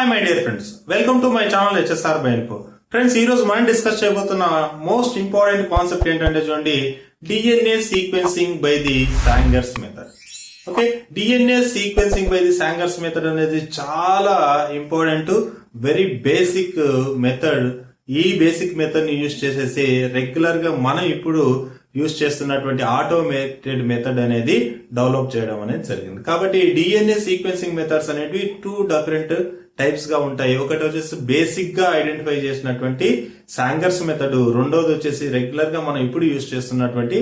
Hi my dear friends, welcome to my channel HSR by info. Friends, ఈ రోజు మనం discuss చేయబోతున్న most important concept ఏంటంటే చూడండి, DNA sequencing by the Sanger's method. Okay, DNA sequencing by the Sanger's method అనేది చాలా important, very basic method. ఈ basic method ని యూజ్ చేసేసి రెగ్యులర్ గా మనం ఇప్పుడు యూజ్ చేస్తున్నటువంటి ఆటోమేటెడ్ మెథడ్ అనేది డెవలప్ చేయడం అనేది జరిగింది. కాబట్టి డిఎన్ఏ సీక్వెన్సింగ్ మెథడ్స్ అనేవి టూ డిఫరెంట్ టైప్స్ గా ఉంటాయి. ఒకటి వచ్చేసి బేసిక్ గా ఐడెంటిఫై చేసినటువంటి సాంగర్స్ మెథడ్, రెండోది వచ్చేసి రెగ్యులర్ గా మనం ఇప్పుడు యూజ్ చేస్తున్నటువంటి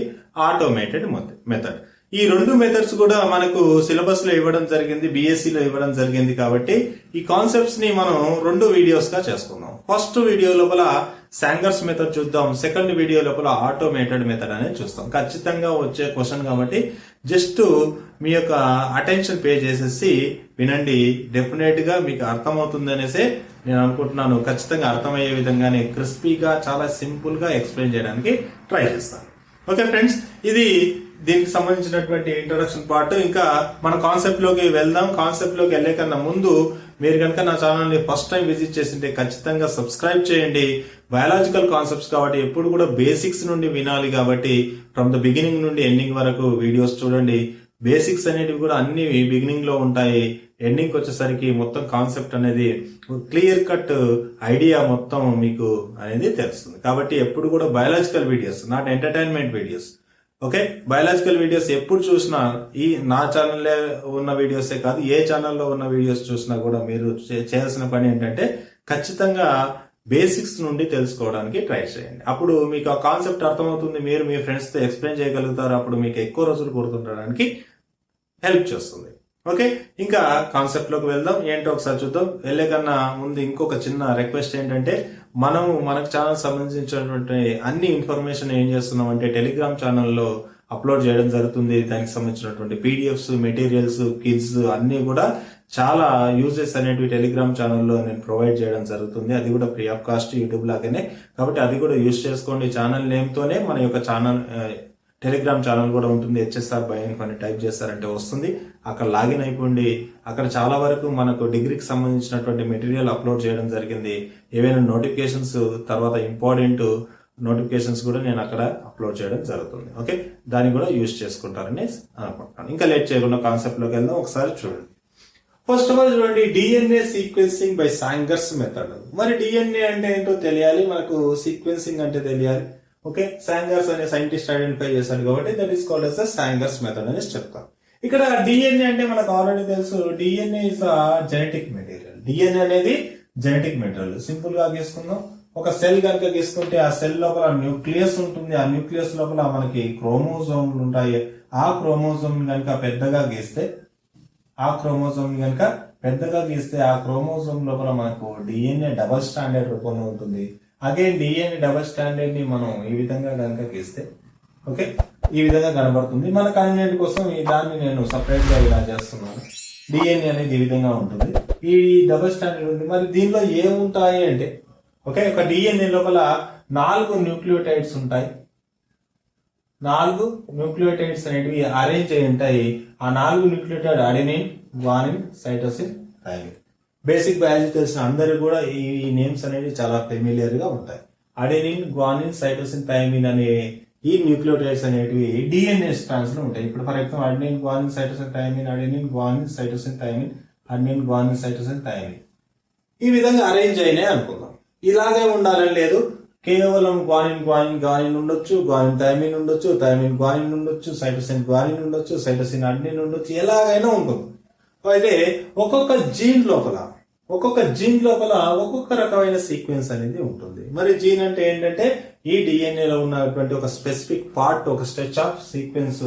ఆటోమేటెడ్ మెథడ్. ఈ రెండు మెథడ్స్ కూడా మనకు సిలబస్ లో ఇవ్వడం జరిగింది, బిఎస్సి లో ఇవ్వడం జరిగింది. కాబట్టి ఈ కాన్సెప్ట్స్ ని మనం రెండు వీడియోస్ గా చేసుకుందాం. ఫస్ట్ వీడియో లోపల సాంగర్స్ మెథడ్ చూద్దాం, సెకండ్ వీడియో లోపల ఆటోమేటెడ్ మెథడ్ అనేది చూస్తాం. ఖచ్చితంగా వచ్చే క్వశ్చన్ కాబట్టి జస్ట్ మీ యొక్క అటెన్షన్ పే చేసేసి వినండి. డెఫినెట్ గా మీకు అర్థమవుతుంది అనేసి నేను అనుకుంటున్నాను. ఖచ్చితంగా అర్థమయ్యే విధంగానే క్రిస్పీగా చాలా సింపుల్ గా ఎక్స్ప్లెయిన్ చేయడానికి ట్రై చేస్తాను. ఓకే ఫ్రెండ్స్, ఇది దీనికి సంబంధించినటువంటి ఇంట్రొడక్షన్ పార్ట్. ఇంకా మన కాన్సెప్ట్ లోకి వెళ్దాం. కాన్సెప్ట్ లోకి వెళ్లే కన్నా ముందు మీరు కనుక నా ఛానల్ ని ఫస్ట్ టైం విజిట్ చేసింటే ఖచ్చితంగా సబ్స్క్రైబ్ చేయండి. బయాలజికల్ కాన్సెప్ట్స్ కాబట్టి ఎప్పుడు కూడా బేసిక్స్ నుండి వినాలి. కాబట్టి ఫ్రమ్ ద బిగినింగ్ నుండి ఎండింగ్ వరకు వీడియోస్ చూడండి. బేసిక్స్ అనేటివి కూడా అన్ని బిగినింగ్ లో ఉంటాయి. ఎండింగ్ వచ్చేసరికి మొత్తం కాన్సెప్ట్ అనేది క్లియర్ కట్ ఐడియా మొత్తం మీకు అనేది తెలుస్తుంది. కాబట్టి ఎప్పుడు కూడా biological videos, not entertainment videos. Okay, biological videos ఎప్పుడు చూసినా ఈ నా ఛానల్లో ఉన్న వీడియోసే కాదు, ఏ ఛానల్లో ఉన్న వీడియోస్ చూసినా కూడా మీరు చేయాల్సిన పని ఏంటంటే ఖచ్చితంగా బేసిక్స్ నుండి తెలుసుకోవడానికి ట్రై చేయండి. అప్పుడు మీకు ఆ కాన్సెప్ట్ అర్థమవుతుంది, మీరు మీ ఫ్రెండ్స్ తో ఎక్స్ప్లెయిన్ చేయగలుగుతారు. అప్పుడు మీకు ఎక్కువ రోజులు గుర్తుండడానికి హెల్ప్ చేస్తుంది. ఓకే, ఇంకా కాన్సెప్ట్ లోకి వెళ్దాం. ఏంటో ఒకసారి చూద్దాం. వెళ్లే కన్నా ముందు ఇంకొక చిన్న రిక్వెస్ట్ ఏంటంటే, మనకు ఛానల్ సంబంధించినటువంటి అన్ని ఇన్ఫర్మేషన్ ఏం చేస్తున్నాం అంటే టెలిగ్రామ్ ఛానల్లో అప్లోడ్ చేయడం జరుగుతుంది. దానికి సంబంధించినటువంటి పీడిఎఫ్స్, మెటీరియల్స్, కిడ్స్ అన్ని కూడా చాలా యూజెస్ అనేవి టెలిగ్రామ్ ఛానల్లో నేను ప్రొవైడ్ చేయడం జరుగుతుంది. అది కూడా ఫ్రీ ఆఫ్ కాస్ట్, యూట్యూబ్ లాగానే. కాబట్టి అది కూడా యూజ్ చేసుకోండి. ఛానల్ నేమ్ తోనే మన యొక్క ఛానల్ టెలిగ్రామ్ ఛానల్ కూడా ఉంటుంది. హెచ్ఎస్ఆర్ బై ఇన్ఫో అని టైప్ చేస్తారంటే వస్తుంది. అక్కడ లాగిన్ అయిపోండి. అక్కడ చాలా వరకు మనకు డిగ్రీకి సంబంధించినటువంటి మెటీరియల్ అప్లోడ్ చేయడం జరిగింది. ఏవైనా నోటిఫికేషన్స్, తర్వాత ఇంపార్టెంట్ నోటిఫికేషన్స్ కూడా నేను అక్కడ అప్లోడ్ చేయడం జరుగుతుంది. ఓకే, దాన్ని కూడా యూజ్ చేసుకుంటారని అనుకుంటున్నాను. ఇంకా లేట్ చేయకుండా కాన్సెప్ట్ లోకి వెళ్దాం. ఒకసారి చూడండి. ఫస్ట్ ఆఫ్ ఆల్ చూడండి, డిఎన్ఏ సీక్వెన్సింగ్ బై సాంగర్స్ మెథడ్. మరి డిఎన్ఏ అంటే ఏంటో తెలియాలి, మనకు సీక్వెన్సింగ్ అంటే తెలియాలి. ఓకే, సాంగర్స్ అనే సైంటిస్ట్ ఐడెంటిఫై చేశాడు కాబట్టి that is called as Sanger's method అని చెప్తాం. ఇక్కడ డిఎన్ఏ అంటే మనకు ఆల్రెడీ తెలుసు, DNA is a genetic material. DNA అనేది జెనెటిక్ మెటీరియల్. సింపుల్ గా గీసుకుందాం. ఒక సెల్ కనుక గీసుకుంటే ఆ సెల్ లోపల న్యూక్లియస్ ఉంటుంది. ఆ న్యూక్లియస్ లోపల మనకి క్రోమోజోమ్లు ఉంటాయి. ఆ క్రోమోజోమ్ కనుక పెద్దగా గీస్తే ఆ క్రోమోజోమ్ లోపల మనకు డిఎన్ఏ డబల్ స్టాండర్డ్ రూపంలో ఉంటుంది. అగైన్ డిఎన్ఏ డబల్ స్టాండర్డ్ ని మనం ఈ విధంగా కనుక గీస్తే ఓకే, ఈ విధంగా కనబడుతుంది. మన కన్వీనియంట్ కోసం దాన్ని నేను సపరేట్ గా ఇలా చేస్తున్నాను. డిఎన్ఏ అనేది ఈ విధంగా ఉంటుంది. ఈ డబల్ స్టాండర్డ్ ఉంది. మరి దీనిలో ఏముంటాయి అంటే ఓకే, ఒక డిఎన్ఏ లోపల 4 న్యూక్లియోటైడ్స్ ఉంటాయి. 4 న్యూక్లియోటైడ్స్ అనేటివి అరేంజ్ అయి ఉంటాయి. ఆ 4 nucleotide adenine, guanine, cytosine, thymine. Basic biology తెలిసిన అందరూ కూడా ఈ నేమ్స్ అనేవి చాలా ఫెమిలియర్ గా ఉంటాయి. అడెనిన్, గ్వానిన్, సైటోసిన్, థైమిన్ అనే ఈ న్యూక్లియోటైడ్స్ అనేటివి డిఎన్ఏ స్ట్రాండ్స్ లో ఉంటాయి. ఇప్పుడు for example adenine, guanine, cytosine, thymine, adenine, guanine, cytosine, thymine, adenine, guanine, cytosine, thymine ఈ విధంగా అరేంజ్ అయినాయి అనుకుందాం. ఇలాగే ఉండాలని లేదు. కేవలం గ్వానిన్ ఉండొచ్చు, గ్వానిన్ థైమిన్ ఉండొచ్చు, థైమిన్ గ్వానిన్ ఉండొచ్చు, సైటోసిన్ గ్వానిన్ ఉండొచ్చు, సైటోసిన్ అడెనిన్ ఉండొచ్చు, ఎలాగైనా ఉంటుంది. అయితే ఒక్కొక్క జీన్ లోపల ఒక్కొక్క రకమైన సీక్వెన్స్ అనేది ఉంటుంది. మరి జీన్ అంటే ఏంటంటే ఈ డిఎన్ఏ లో ఉన్నటువంటి ఒక స్పెసిఫిక్ పార్ట్, ఒక స్ట్రెచ్ ఆఫ్ సీక్వెన్స్.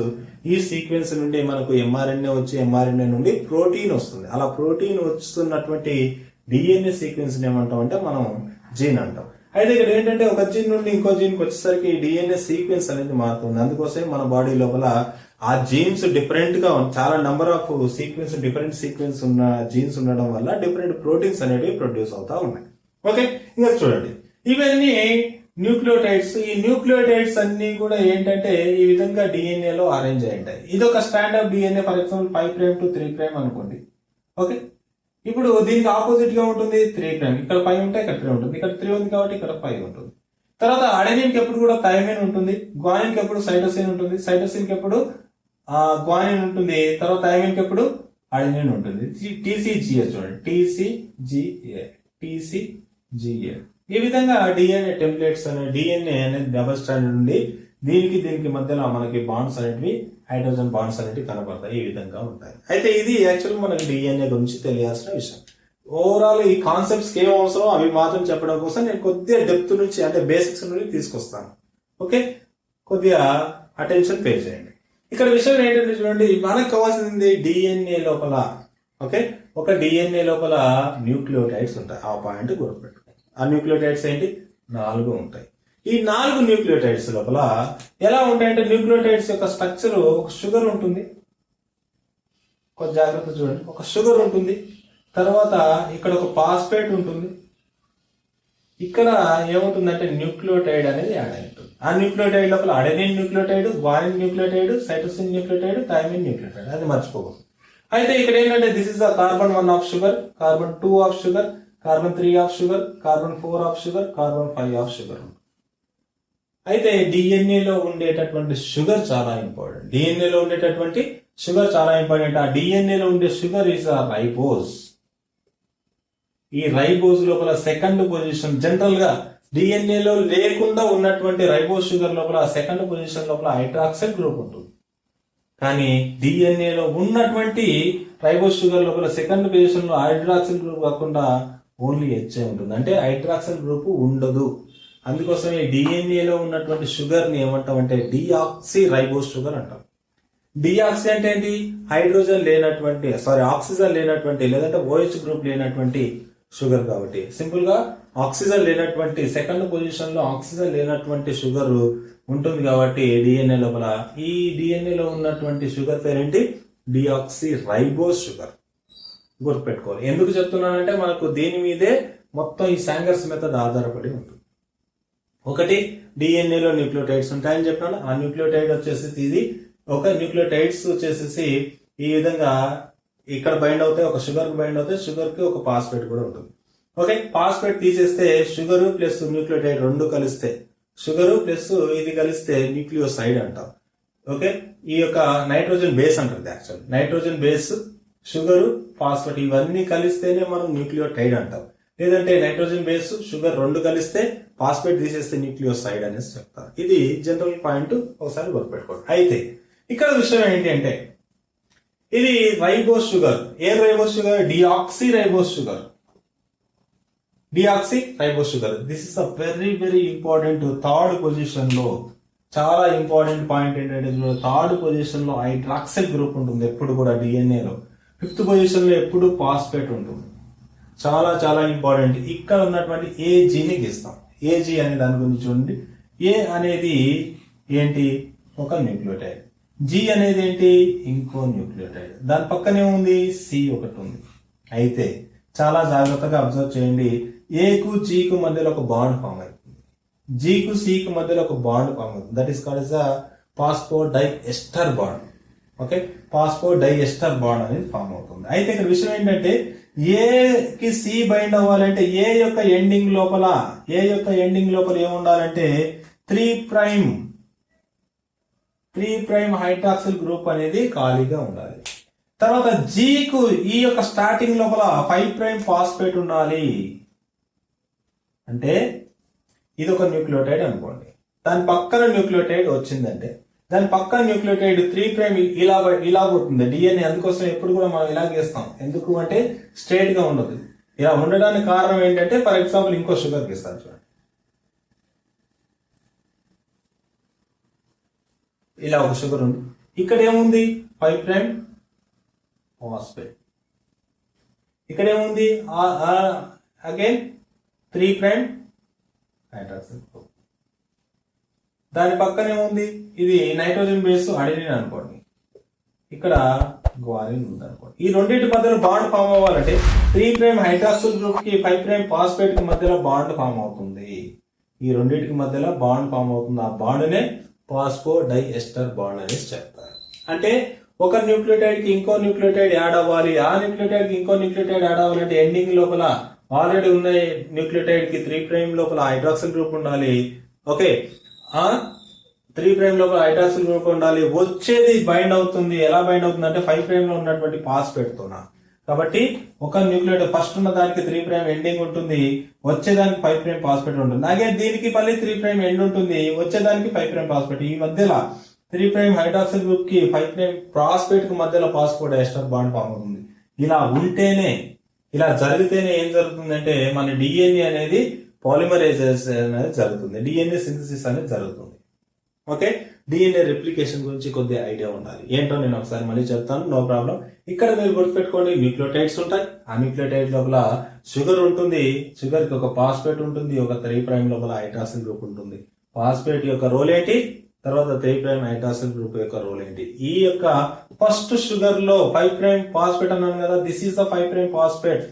ఈ సీక్వెన్స్ నుండి మనకు ఎంఆర్ఎన్ఏ వచ్చి ఎంఆర్ఎన్ఏ నుండి ప్రోటీన్ వస్తుంది. అలా ప్రోటీన్ వస్తున్నటువంటి డిఎన్ఏ సీక్వెన్స్ ఏమంటాం అంటే మనం జీన్ అంటాం. అయితే ఇక్కడ ఏంటంటే ఒక జీన్ నుండి ఇంకో జీన్కి వచ్చేసరికి డిఎన్ఏ సీక్వెన్స్ అనేది మారుతుంది. అందుకోసం మన బాడీ లోపల ఆ జీన్స్ డిఫరెంట్ గా చాలా నంబర్ ఆఫ్ డిఫరెంట్ సీక్వెన్స్ ఉన్న జీన్స్ ఉండడం వల్ల డిఫరెంట్ ప్రోటీన్స్ అనేవి ప్రొడ్యూస్ అవుతా ఉన్నాయి. ఓకే, ఇంకా చూడండి, ఇవన్నీ న్యూక్లియోటైడ్స్. ఈ న్యూక్లియోటైడ్స్ అన్ని కూడా ఏంటంటే ఈ విధంగా డిఎన్ఏ లో అరేంజ్ అయి ఉంటాయి. ఇది ఒక stand of DNA. For example 5' to 3' అనుకోండి. ఓకే, ఇప్పుడు దీనికి ఆపోజిట్ గా ఉంటుంది 3'. ఇక్కడ 5 ఉంటే ఇక్కడ 3 ఉంటుంది, ఇక్కడ 3 ఉంది కాబట్టి ఇక్కడ 5 ఉంటుంది. తర్వాత అడెనిన్ కి ఎప్పుడు కూడా థైమిన్ ఉంటుంది, గ్వానిన్ కి ఎప్పుడు సైటోసిన్ ఉంటుంది, సైటోసిన్ కి ఎప్పుడు గ్వానిన్ ఉంటుంది, తర్వాత థైమిన్ కి ఎప్పుడు అడెనిన్ ఉంటుంది. TCGA చూడండి, TCGA. ఈ విధంగా డిఎన్ఏ టెంప్లెట్స్ అనే డిఎన్ఏ అనేది డబుల్ స్ట్రాండ్ నుండి దీనికి మధ్యలో మనకి బాండ్స్ అనేటివి, హైడ్రోజన్ బాండ్స్ అనేవి కనబడతాయి. ఈ విధంగా ఉంటాయి. అయితే ఇది యాక్చువల్ మనకి డిఎన్ఏ గురించి తెలియాల్సిన విషయం. ఓవరాల్ ఈ కాన్సెప్ట్స్ ఏం అవసరం అవి మాత్రం చెప్పడం కోసం నేను కొద్దిగా డెప్త్ నుంచి అంటే బేసిక్స్ నుండి తీసుకొస్తాను. ఓకే, కొద్దిగా అటెన్షన్ పే చేయండి. ఇక్కడ విషయం ఏంటంటే చూడండి, మనకు కావాల్సింది డిఎన్ఏ లోపల, ఓకే, ఒక డిఎన్ఏ లోపల న్యూక్లియోటైడ్స్ ఉంటాయి. ఆ పాయింట్ గుర్తుపెట్టుకోండి. ఆ న్యూక్లియోటైడ్స్ ఏంటి? 4 ఉంటాయి. ఈ 4 న్యూక్లియోటైడ్స్ లోపల ఎలా ఉంటాయంటే, న్యూక్లియోటైడ్స్ యొక్క స్ట్రక్చర్ ఒక షుగర్ ఉంటుంది, కొంచెం జాగ్రత్త చూడండి, ఒక షుగర్ ఉంటుంది, తర్వాత ఇక్కడ ఒక ఫాస్ఫేట్ ఉంటుంది, ఇక్కడ ఏముంటుందంటే న్యూక్లియోటైడ్ అనేది యాడ్ అయి ఉంటుంది. ఆ న్యూక్లియోటైడ్ లోపల adenine nucleotide, guanine nucleotide, cytosine nucleotide, thymine nucleotide, అది మర్చిపోకూడదు. అయితే ఇక్కడ ఏంటంటే this is the carbon 1 of sugar, carbon 2 of sugar, carbon 3 of sugar, carbon 4 of sugar, carbon 5 of sugar. అయితే డిఎన్ఏలో ఉండేటటువంటి షుగర్ చాలా ఇంపార్టెంట్. డిఎన్ఏలో ఉండేటటువంటి షుగర్ చాలా ఇంపార్టెంట్. ఆ డిఎన్ఏలో ఉండే షుగర్ ఈజ్ ఆ రైబోజ్. ఈ రైబోజ్ లోపల సెకండ్ పొజిషన్, జనరల్ గా డిఎన్ఏలో లేకుండా ఉన్నటువంటి రైబోజ్ షుగర్ లోపల సెకండ్ పొజిషన్ లోపల హైడ్రాక్సిల్ గ్రూప్ ఉంటుంది. కానీ డిఎన్ఏలో ఉన్నటువంటి రైబోజ్ షుగర్ లోపల సెకండ్ పొజిషన్ లో హైడ్రాక్సిల్ గ్రూప్ కాకుండా ఓన్లీ హెచ్ఏ ఉంటుంది. అంటే హైడ్రాక్సిల్ గ్రూప్ ఉండదు. అందుకోసం ఈ డిఎన్ఏలో ఉన్నటువంటి షుగర్ ని ఏమంటామంటే డిఆక్సీ రైబోజ్ షుగర్ అంటాం. డిఆక్సీ అంటే ఏంటి? హైడ్రోజన్ లేనటువంటి, ఆక్సిజన్ లేనటువంటి, లేదంటే ఓహెచ్ గ్రూప్ లేనటువంటి షుగర్. కాబట్టి సింపుల్ గా ఆక్సిజన్ లేనటువంటి, సెకండ్ పొజిషన్ లో ఆక్సిజన్ లేనటువంటి షుగర్ ఉంటుంది. కాబట్టి డిఎన్ఏ లోపల ఈ డిఎన్ఏలో ఉన్నటువంటి షుగర్ పేరేంటి? Deoxy ribose sugar. గుర్తుపెట్టుకోవాలి. ఎందుకు చెప్తున్నానంటే మనకు దీని మీదే మొత్తం ఈ సాంగర్స్ మెథడ్ ఆధారపడి ఉంటుంది. ఒకటి, డిఎన్ఏలో న్యూక్లియోటైడ్స్ ఉంటాయని చెప్పాను. ఆ న్యూక్లియోటైడ్ వచ్చేసి ఇది ఒక న్యూక్లియోటైడ్స్ వచ్చేసి ఈ విధంగా ఇక్కడ బైండ్ అవుతాయి, ఒక షుగర్ కి బైండ్ అవుతాయి, షుగర్ కి ఒక ఫాస్ఫేట్ కూడా ఉంటుంది. ఓకే, ఫాస్ఫేట్ తీసేస్తే షుగర్ ప్లస్ న్యూక్లియోటైడ్ రెండు కలిస్తే, షుగర్ ప్లస్ ఇది కలిస్తే న్యూక్లియోసైడ్ అంటాం. ఓకే, ఈ యొక్క నైట్రోజన్ బేస్ అంటుంది. Actual nitrogen base, sugar, phosphate ఇవన్నీ కలిస్తేనే మనం న్యూక్లియోటైడ్ అంటాం. లేదంటే నైట్రోజన్ బేస్, షుగర్ రెండు కలిస్తే ఫాస్ఫేట్ తీసేస్తే న్యూక్లియోసైడ్ అనేసి చెప్తారు. ఇది జనరల్ పాయింట్, ఒకసారి గుర్తుపెట్టుకోండి. అయితే ఇక్కడ విషయం ఏంటి అంటే, ఇది ribose sugar. A ribose sugar? Deoxy ribose sugar. Deoxy ribose sugar. This is a very very important. Third position లో చాలా ఇంపార్టెంట్ పాయింట్ ఏంటంటే, థర్డ్ పొజిషన్ లో హైడ్రాక్సిల్ గ్రూప్ ఉంటుంది ఎప్పుడు కూడా డిఎన్ఏలో. ఫిఫ్త్ పొజిషన్ లో ఎప్పుడు ఫాస్ఫేట్ ఉంటుంది. చాలా చాలా ఇంపార్టెంట్. ఇక్కడ ఉన్నటువంటి ఏజీని గీస్తాం. ఏజీ అనే దాని గురించి చూడండి. ఏ అనేది ఏంటి? ఒక న్యూక్లియోటైడ్. జి అనేది ఏంటి? ఇంకో న్యూక్లియోటైడ్. దాని పక్కనే ఉంది సి ఒకటి ఉంది. అయితే చాలా జాగ్రత్తగా అబ్జర్వ్ చేయండి. ఏకు జీకు మధ్యలో ఒక బాండ్ ఫామ్ అవుతుంది, జీకు సికు మధ్యలో ఒక బాండ్ ఫామ్ అవుతుంది. That is called as the phosphodiester bond. Okay, phosphodiester bond అనేది ఫామ్ అవుతుంది. అయితే ఇక్కడ విషయం ఏంటంటే, ఏకి సి బైండ్ అవ్వాలంటే ఏ యొక్క ఎండింగ్ లోపల ఏముండాలంటే 3' హైడ్రాక్సిల్ గ్రూప్ అనేది ఖాళీగా ఉండాలి. తర్వాత జీకు ఈ యొక్క స్టార్టింగ్ లోపల 5' ఫాస్ఫేట్ ఉండాలి. అంటే ఇది ఒక న్యూక్లియోటైడ్ అనుకోండి. దాని పక్కన న్యూక్లియోటైడ్ వచ్చిందంటే, దాని పక్కన న్యూక్లియోటైడ్ 3' ఇలా పోతుంది డిఎన్ఏ. అందుకోసం ఎప్పుడు కూడా మనం ఇలా గీస్తాం. ఎందుకు అంటే స్ట్రైట్ గా ఉండదు. ఇలా ఉండడానికి కారణం ఏంటంటే, ఫర్ ఎగ్జాంపుల్ ఇంకో షుగర్ గీస్తాను చూడండి. ఇలా ఒక షుగర్ ఉంది. ఇక్కడ ఏముంది? 5' ఫాస్ఫేట్. ఇక్కడ ఏముంది? Again 3' hydroxyl group. దాని పక్కనే ఉంది ఇది నైట్రోజన్ బేస్ అడెనిన్ అనుకోండి. ఇక్కడ గ్వానిన్ ఉంది అనుకోండి. ఈ రెండింటి మధ్యలో బాండ్ ఫామ్ అవ్వాలంటే 3' హైడ్రాక్సిల్ గ్రూప్ కి 5' ఫాస్ఫేట్ కి మధ్యలో బాండ్ ఫామ్ అవుతుంది. ఈ రెండింటికి మధ్యలో బాండ్ ఫామ్ అవుతుంది. ఆ బాండ్నే ఫాస్ఫోడైఎస్టర్ బాండ్ అనేసి చెప్తారు. అంటే ఒక న్యూక్లియోటైడ్ కి ఇంకో న్యూక్లియోటైడ్ యాడ్ అవ్వాలి, ఆ న్యూక్లియోటైడ్ కి ఇంకో న్యూక్లియోటైడ్ యాడ్ అవ్వాలంటే ఎండింగ్ లోపల ఆల్రెడీ ఉన్న న్యూక్లియోటైడ్ కి 3' లోపల హైడ్రాక్సిల్ గ్రూప్ ఉండాలి. ఓకే, ఆ 3' లోపల హైడ్రాక్సిల్ గ్రూప్ ఉండాలి. వచ్చేది బైండ్ అవుతుంది, ఎలా బైండ్ అవుతుంది అంటే 5' లో ఉన్నటువంటి ఫాస్ఫేట్ తోన. కాబట్టి ఒక న్యూక్లియోటైడ్ ఫస్ట్ ఉన్న దానికి 3' ఎండింగ్ ఉంటుంది, వచ్చేదానికి 5' ఫాస్ఫేట్ ఉంటుంది. అలాగే దీనికి మళ్ళీ 3' ఎండ్ ఉంటుంది, వచ్చేదానికి 5' ఫాస్ఫేట్. ఈ మధ్యలో 3' హైడ్రాక్సిల్ గ్రూప్ కి 5' ఫాస్ఫేట్ కి మధ్యలో ఫాస్ఫోడైస్టర్ బాండ్ ఫామ్ అవుతుంది. ఇలా ఉంటేనే, ఇలా జరిగితేనే ఏం జరుగుతుందంటే మన డిఎన్ఏ అనేది పాలిమరైజేషన్ అనేది జరుగుతుంది, డిఎన్ఏ సింథసిస్ అనేది జరుగుతుంది. ఓకే, డిఎన్ఏ రిప్లికేషన్ గురించి కొద్దిగా ఐడియా ఉండాలి. ఏంటో నేను ఒకసారి మళ్ళీ చెప్తాను, నో ప్రాబ్లం. ఇక్కడ మీరు గుర్తుపెట్టుకోండి, న్యూక్లియోటైడ్స్ ఉంటాయి. ఆ న్యూక్లియోటైడ్ లోపల షుగర్ ఉంటుంది, షుగర్ కి ఒక ఫాస్ఫేట్ ఉంటుంది, ఒక 3' లోపల హైడ్రాక్సిల్ గ్రూప్ ఉంటుంది. ఫాస్ఫేట్ యొక్క రోల్ ఏంటి, తర్వాత 3' హైడ్రాక్సిల్ గ్రూప్ యొక్క రోల్ ఏంటి. ఈ యొక్క ఫస్ట్ షుగర్ లో 5' ఫాస్ఫేట్ అన్నాను కదా, this is the 5' phosphate.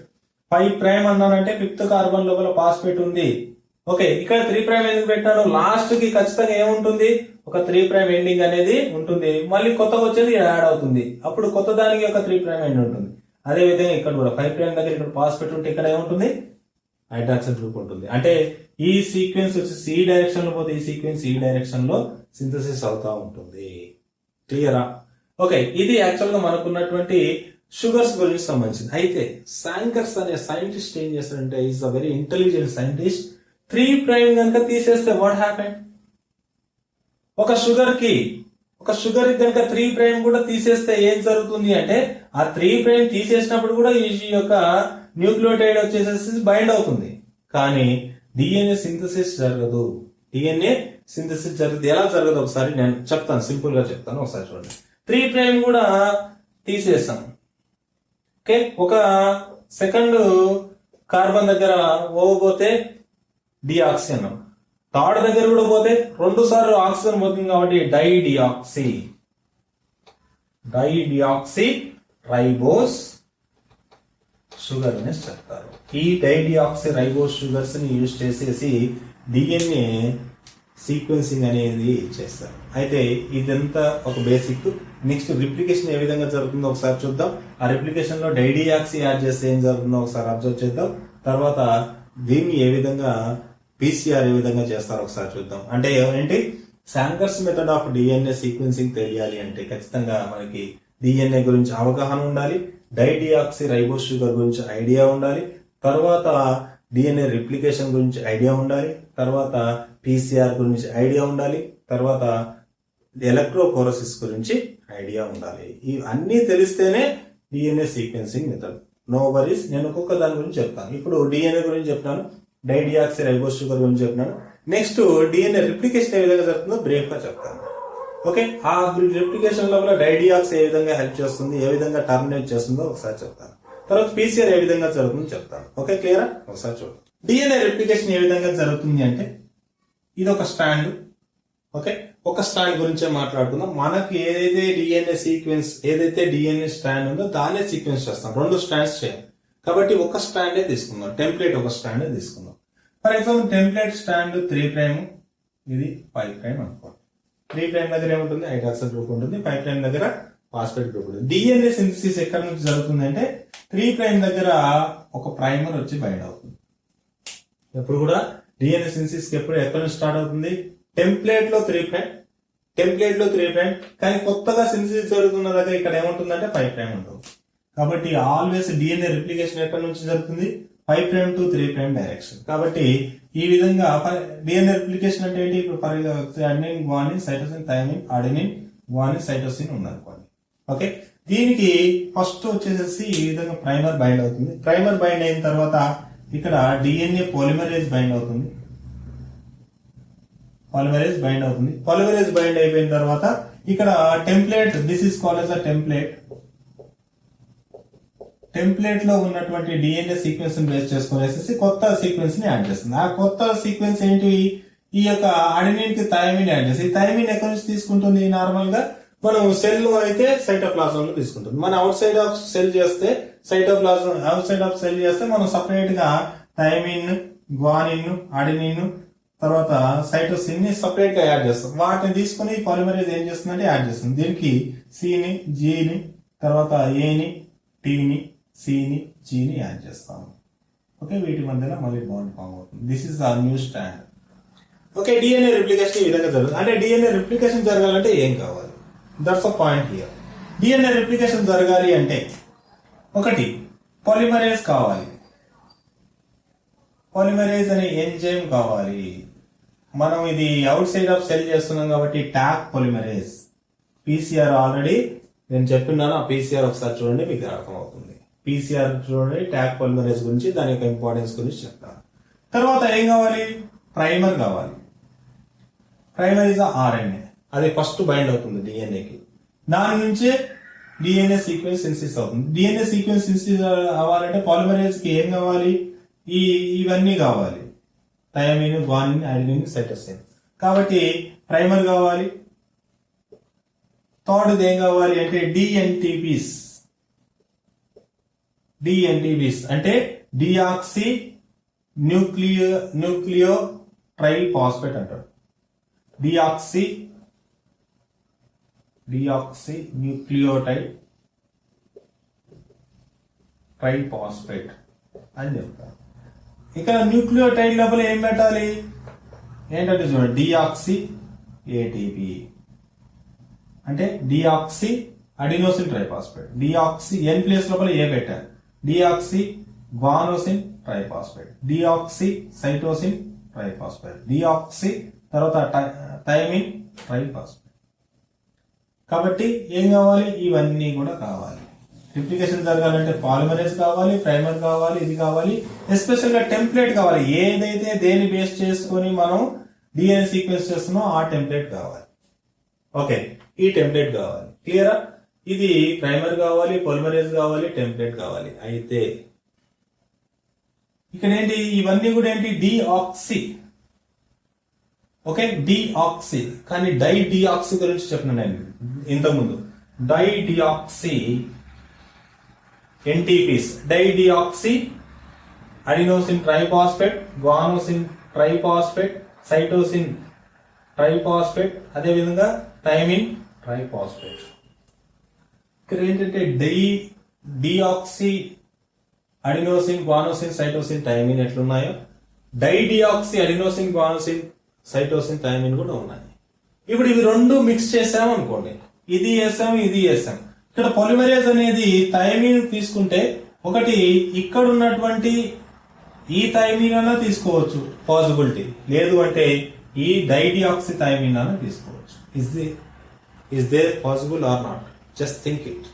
5' అన్నానంటే 5th carbon లోపల ఫాస్ఫేట్ ఉంది. ఓకే, ఇక్కడ 3' ఎందుకు పెట్టాడు, లాస్ట్ కి ఖచ్చితంగా ఏముంటుంది, ఒక 3' ఎండింగ్ అనేది ఉంటుంది. మళ్ళీ కొత్తగా వచ్చేది యాడ్ అవుతుంది, అప్పుడు కొత్త దానికి ఒక 3' ఎండ్ ఉంటుంది. అదే విధంగా ఇక్కడ కూడా 5' దగ్గర ఇక్కడ ఫాస్ఫేట్ ఉంటే ఇక్కడ ఏముంటుంది, హైడ్రాక్సిల్ గ్రూప్ ఉంటుంది. అంటే ఈ సీక్వెన్స్ వచ్చి ఈ డైరెక్షన్ లో పోతే ఈ సీక్వెన్స్ ఈ డైరెక్షన్ లో సింథసిస్ అవుతా ఉంటుంది. క్లియరా? ఓకే, ఇది యాక్చువల్ గా మనకున్నటువంటి షుగర్స్ గురించి సంబంధించింది. అయితే శాంకర్స్ అనే సైంటిస్ట్ ఏం చేస్తాడంటే, is a very intelligent scientist. 3' కనుక తీసేస్తే వాట్ హ్యాపెన్, ఒక షుగర్ కి కనుక 3' కూడా తీసేస్తే ఏం జరుగుతుంది అంటే, ఆ 3' తీసేసినప్పుడు కూడా ఈ యొక్క న్యూక్లియోటైడ్ వచ్చేసేసి బైండ్ అవుతుంది, కానీ డిఎన్ఏ సింథసిస్ జరగదు. డిఎన్ఏ సింథసిస్ జరుగుతుంది. ఎలా జరగదు ఒకసారి నేను చెప్తాను, సింపుల్ గా చెప్తాను, ఒకసారి చూడండి. 3' కూడా తీసేస్తాం. ఓకే, ఒక సెకండ్ కార్బన్ దగ్గర పోతే డిఆక్సీ అన్నాం, థర్డ్ దగ్గర కూడా పోతే 2 సార్లు ఆక్సిజన్ పోతుంది కాబట్టి డైడిఆక్సీ రైబోస్ షుగర్ అని చెప్తారు. ఈ డైడిఆక్సీ రైబోస్ షుగర్స్ ని యూజ్ చేసేసి డిఎన్ఏ సీక్వెన్సింగ్ అనేది చేస్తారు. అయితే ఇదంతా ఒక బేసిక్. నెక్స్ట్ రిప్లికేషన్ ఏ విధంగా జరుగుతుందో ఒకసారి చూద్దాం. ఆ రిప్లికేషన్ లో డైడిఆక్సీ యాడ్ చేస్తే ఏం జరుగుతుందో ఒకసారి అబ్జర్వ్ చేద్దాం. తర్వాత దీన్ని ఏ విధంగా పీసీఆర్ ఏ విధంగా చేస్తారో ఒకసారి చూద్దాం. అంటే ఏంటి, శాంకర్స్ మెథడ్ ఆఫ్ డిఎన్ఏ సీక్వెన్సింగ్ తెలియాలి అంటే ఖచ్చితంగా మనకి డిఎన్ఏ గురించి అవగాహన ఉండాలి, డైడిఆక్సీ రైబోస్ షుగర్ గురించి ఐడియా ఉండాలి, తర్వాత డిఎన్ఏ రిప్లికేషన్ గురించి ఐడియా ఉండాలి, తర్వాత పీసీఆర్ గురించి ఐడియా ఉండాలి, తర్వాత ఎలక్ట్రోఫోరసిస్ గురించి ఐడియా ఉండాలి. ఇవన్నీ తెలిస్తేనే DNA sequencing method. No worries, నేను ఒక్కొక్క దాని గురించి చెప్తాను. ఇప్పుడు డిఎన్ఏ గురించి చెప్తాను, డైడిఆక్సీ రైబోస్ షుగర్ గురించి చెప్తున్నాను. నెక్స్ట్ డిఎన్ఏ రిప్లికేషన్ ఏ విధంగా జరుగుతుందో బ్రీఫ్ గా చెప్తాను. ఓకే, ఆ రిప్లికేషన్ లో డైడిఆక్సీ ఏ విధంగా హెల్ప్ చేస్తుంది, ఏ విధంగా టర్మినేట్ చేస్తుందో ఒకసారి చెప్తాను. తర్వాత పీసీఆర్ ఏ విధంగా జరుగుతుందో చెప్తాను. ఓకే, క్లియరా? ఒకసారి చూడండి. డిఎన్ఏ రిప్లికేషన్ ఏ విధంగా జరుగుతుంది అంటే, ఇది ఒక స్టాండ్. ఓకే, ఒక స్టాండ్ గురించే మాట్లాడుకుందాం. మనకి ఏదైతే డిఎన్ఏ సీక్వెన్స్, ఏదైతే డిఎన్ఏ స్టాండ్ ఉందో దాన్నే సీక్వెన్స్ చేస్తాం. 2 స్టాండ్స్ చేయాలి కాబట్టి ఒక స్టాండే తీసుకుందాం, టెంప్లెట్ ఒక స్టాండే తీసుకుందాం. ఫర్ ఎగ్జాంపుల్ టెంప్లెట్ స్టాండ్ 3', ఇది 5' అనుకోండి. 3' దగ్గర ఏముంటుంది, హైడ్రాక్సిల్ గ్రూప్ ఉంటుంది, 5' దగ్గర ఫాస్ఫేట్ గ్రూప్ ఉంటుంది. డిఎన్ఏ సింథసిస్ ఎక్కడి నుంచి జరుగుతుంది అంటే 3' దగ్గర ఒక ప్రైమర్ వచ్చి బైండ్ అవుతుంది. ఎప్పుడు కూడా డిఎన్ఏ సింథసిస్ ఎప్పుడు ఎక్కడి నుంచి స్టార్ట్ అవుతుంది, టెంప్లెట్ లో 3', కానీ కొత్తగా సింథసిస్ జరుగుతున్న దగ్గర ఇక్కడ ఏముంటుందంటే 5' ఉంటుంది. కాబట్టి ఆల్వేస్ డిఎన్ఏ రిప్లికేషన్ ఎక్కడి నుంచి జరుగుతుంది, 5' to 3' డైరెక్షన్. కాబట్టి ఈ విధంగా డిఎన్ఏ రిప్లికేషన్ అంటే ఏంటి, ఇప్పుడు adenine, guanine, cytosine, thymine, adenine, guanine, cytosine ఉందనుకోండి. ఓకే, దీనికి ఫస్ట్ వచ్చేసి ఈ విధంగా ప్రైమర్ బైండ్ అవుతుంది. ప్రైమర్ బైండ్ అయిన తర్వాత ఇక్కడ డిఎన్ఏ పాలిమరేజ్ బైండ్ అవుతుంది. పాలిమరేజ్ బైండ్ అయిపోయిన తర్వాత ఇక్కడ template, this is called as a template లో ఉన్నటువంటి డిఎన్ఏ సీక్వెన్స్ బేస్ చేసుకునేసి కొత్త సీక్వెన్స్ ని యాడ్ చేస్తుంది. ఆ కొత్త సీక్వెన్స్ ఏంటి, ఈ యొక్క అడెనిన్ కి థైమిన్ యాడ్ చేసి, థైమిన్ ఎక్కడి నుంచి తీసుకుంటుంది, నార్మల్ గా మనం సెల్ లో అయితే సైటోప్లాజం లో తీసుకుంటుంది. మన అవుట్ సైడ్ ఆఫ్ సెల్ చేస్తే మనం సపరేట్ గా థైమిన్, గ్వానిన్, అడెనిన్, తర్వాత సైటోసిన్ ని సపరేట్ గా యాడ్ చేస్తాం. వాటిని తీసుకుని పాలిమరేజ్ ఏం చేస్తుందంటే యాడ్ చేస్తుంది. దీనికి సిని, జిని, తర్వాత ఏని, టీని, సిని, జిని యాడ్ చేస్తాము. ఓకే, వీటి మధ్యలో మళ్ళీ బాండ్ ఫామ్ అవుతుంది. This is our new stand. Okay, DNA replication ఈ విధంగా జరుగుతుంది. అంటే డిఎన్ఏ రిప్లికేషన్ జరగాలంటే ఏం కావాలి? That's a point here. DNA replication జరగాలి అంటే ఒకటి పాలిమరేజ్ కావాలి. పాలిమరేజ్ అనే ఎంజైమ్ కావాలి. మనం ఇది అవుట్ సైడ్ ఆఫ్ సెల్ చేస్తున్నాం కాబట్టి టాక్ పాలిమరేజ్. పీసీఆర్ ఆల్రెడీ నేను చెప్పిన్నాను. ఆ పీసీఆర్ ఒకసారి చూడండి, మీకు అర్థమవుతుంది. పీసీఆర్ చూడండి, టాక్ పాలిమరేజ్ గురించి, దాని యొక్క ఇంపార్టెన్స్ గురించి చెప్తాను. తర్వాత ఏం కావాలి? ప్రైమర్ కావాలి. Primer is RNA. అది ఫస్ట్ బైండ్ అవుతుంది డిఎన్ఏకి. దాని నుంచే డిఎన్ఏ సీక్వెన్స్ సిన్సిస్ అవుతుంది. డిఎన్ఏ సీక్వెన్స్ సిన్సిస్ అవ్వాలంటే పాలిమరేజ్ కి ఏం కావాలి? ఇవన్నీ కావాలి. Thymine, guanine, adenine, cytosine. కాబట్టి ప్రైమర్ కావాలి. థర్డ్ ఏం కావాలి అంటే డిఎన్టీపీస్. డిఎన్టీపీస్ అంటే డిఆక్సీ న్యూక్లియో ట్రైఫాస్ఫేట్ అంటారు. డిఆక్సీ న్యూక్లియోటైడ్ ట్రైఫాస్ఫేట్ అని చెప్తారు. ఇక్కడ న్యూక్లియోటైడ్ లోపల ఏం పెట్టాలి ఏంటంటే చూడండి, డిఆక్సీ ఏటీపీ అంటే deoxy adenosine triphosphate. Deoxy in place లోపల ఏ పెట్టారు? Deoxy guanosine triphosphate, deoxy cytosine triphosphate, deoxy తర్వాత థైమిన్ ట్రైఫాస్ఫేట్. కాబట్టి ఏం కావాలి? ఇవన్నీ కూడా కావాలి. రిప్లికేషన్ జరగాలంటే పాలిమరేజ్ కావాలి, ప్రైమర్ కావాలి, ఇది కావాలి. ఎస్పెషల్ గా టెంప్లెట్ కావాలి. ఏదైతే దేని బేస్ చేసుకొని మనం డిఎన్ఏ సీక్వెన్స్ చేస్తున్నామో ఆ టెంప్లెట్ కావాలి. ఓకే, ఈ టెంప్లెట్ కావాలి. క్లియరా? ఇది ప్రైమర్ కావాలి, పాలిమరేజ్ కావాలి, టెంప్లెట్ కావాలి. అయితే ఇక్కడ ఏంటి? ఇవన్నీ కూడా ఏంటి? డిఆక్సీ. Okay, deoxy. కానీ డిఆక్సీ గురించి చెప్పిన నేను ఇంతకుముందు. Deoxy NTPs, deoxy adenosine triphosphate, guanosine triphosphate, cytosine triphosphate, అదేవిధంగా థైమిన్ ట్రైఫాస్ఫేట్. ఇక్కడ ఏంటంటే deoxy adenosine, guanosine, cytosine, thymine ఎట్లున్నాయో deoxy adenosine, guanosine, cytosine, thymine కూడా ఉన్నాయి. ఇప్పుడు ఇవి రెండు మిక్స్ చేసాం అనుకోండి, ఇది వేసాం, ఇది వేసాం. ఇక్కడ పాలిమరేజ్ అనేది థైమిన్ తీసుకుంటే ఒకటి ఇక్కడ ఉన్నటువంటి ఈ థైమిన్ అన్నా తీసుకోవచ్చు, పాసిబిలిటీ. లేదు అంటే ఈ డిఆక్సీ థైమిన్ అన్నా తీసుకోవచ్చు. Is there possible or not? Just think it.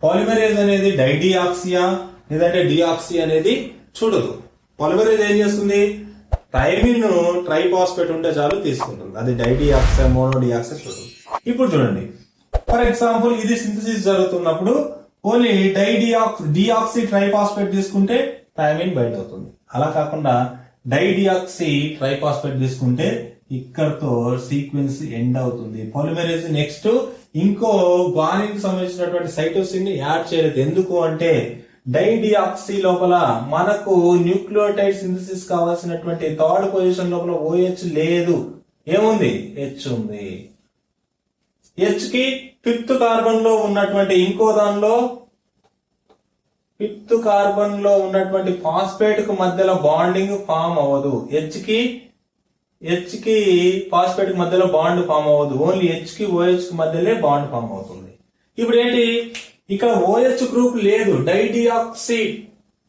Polymerase అనేది డిఆక్సియా లేదంటే డిఆక్సీ అనేది చూడదు. పాలిమరేజ్ ఏం చేస్తుంది? థైమిన్ ట్రైఫాస్ఫేట్ ఉంటే చాలు తీసుకుంటుంది. అది డిఆక్సీ, మోనోడిఆక్సీ చూడదు. ఇప్పుడు చూడండి, ఫర్ ఎగ్జాంపుల్ ఇది సింథసిస్ జరుగుతున్నప్పుడు ఓన్లీ డిఆక్సీ ట్రైఫాస్ఫేట్ తీసుకుంటే థైమిన్ బైండ్ అవుతుంది. అలా కాకుండా డిఆక్సీ ట్రైఫాస్ఫేట్ తీసుకుంటే ఇక్కడతో సీక్వెన్స్ ఎండ్ అవుతుంది. పాలిమరేజ్ నెక్స్ట్ ఇంకో గ్వానిన్ సంబంధించినటువంటి సైటోసిన్ ని యాడ్ చేయలేదు. ఎందుకు అంటే డిఆక్సీ లోపల మనకు న్యూక్లియోటైడ్ సింథసిస్ కావాల్సినటువంటి థర్డ్ పొజిషన్ లోపల OH లేదు. ఏముంది? H ఉంది. H కి ఫిఫ్త్ కార్బన్ లో ఉన్నటువంటి ఇంకో దానిలో ఫిఫ్త్ కార్బన్ లో ఉన్నటువంటి ఫాస్ఫేట్ కు మధ్యలో బాండింగ్ ఫామ్ అవ్వదు. H కి ఫాస్ఫేట్ కి మధ్యలో బాండ్ ఫామ్ అవ్వదు. ఓన్లీ H కి OH కి మధ్యలో బాండ్ ఫామ్ అవుతుంది. ఇప్పుడు ఏంటి? ఇక్కడ OH గ్రూప్ లేదు. డిఆక్సీ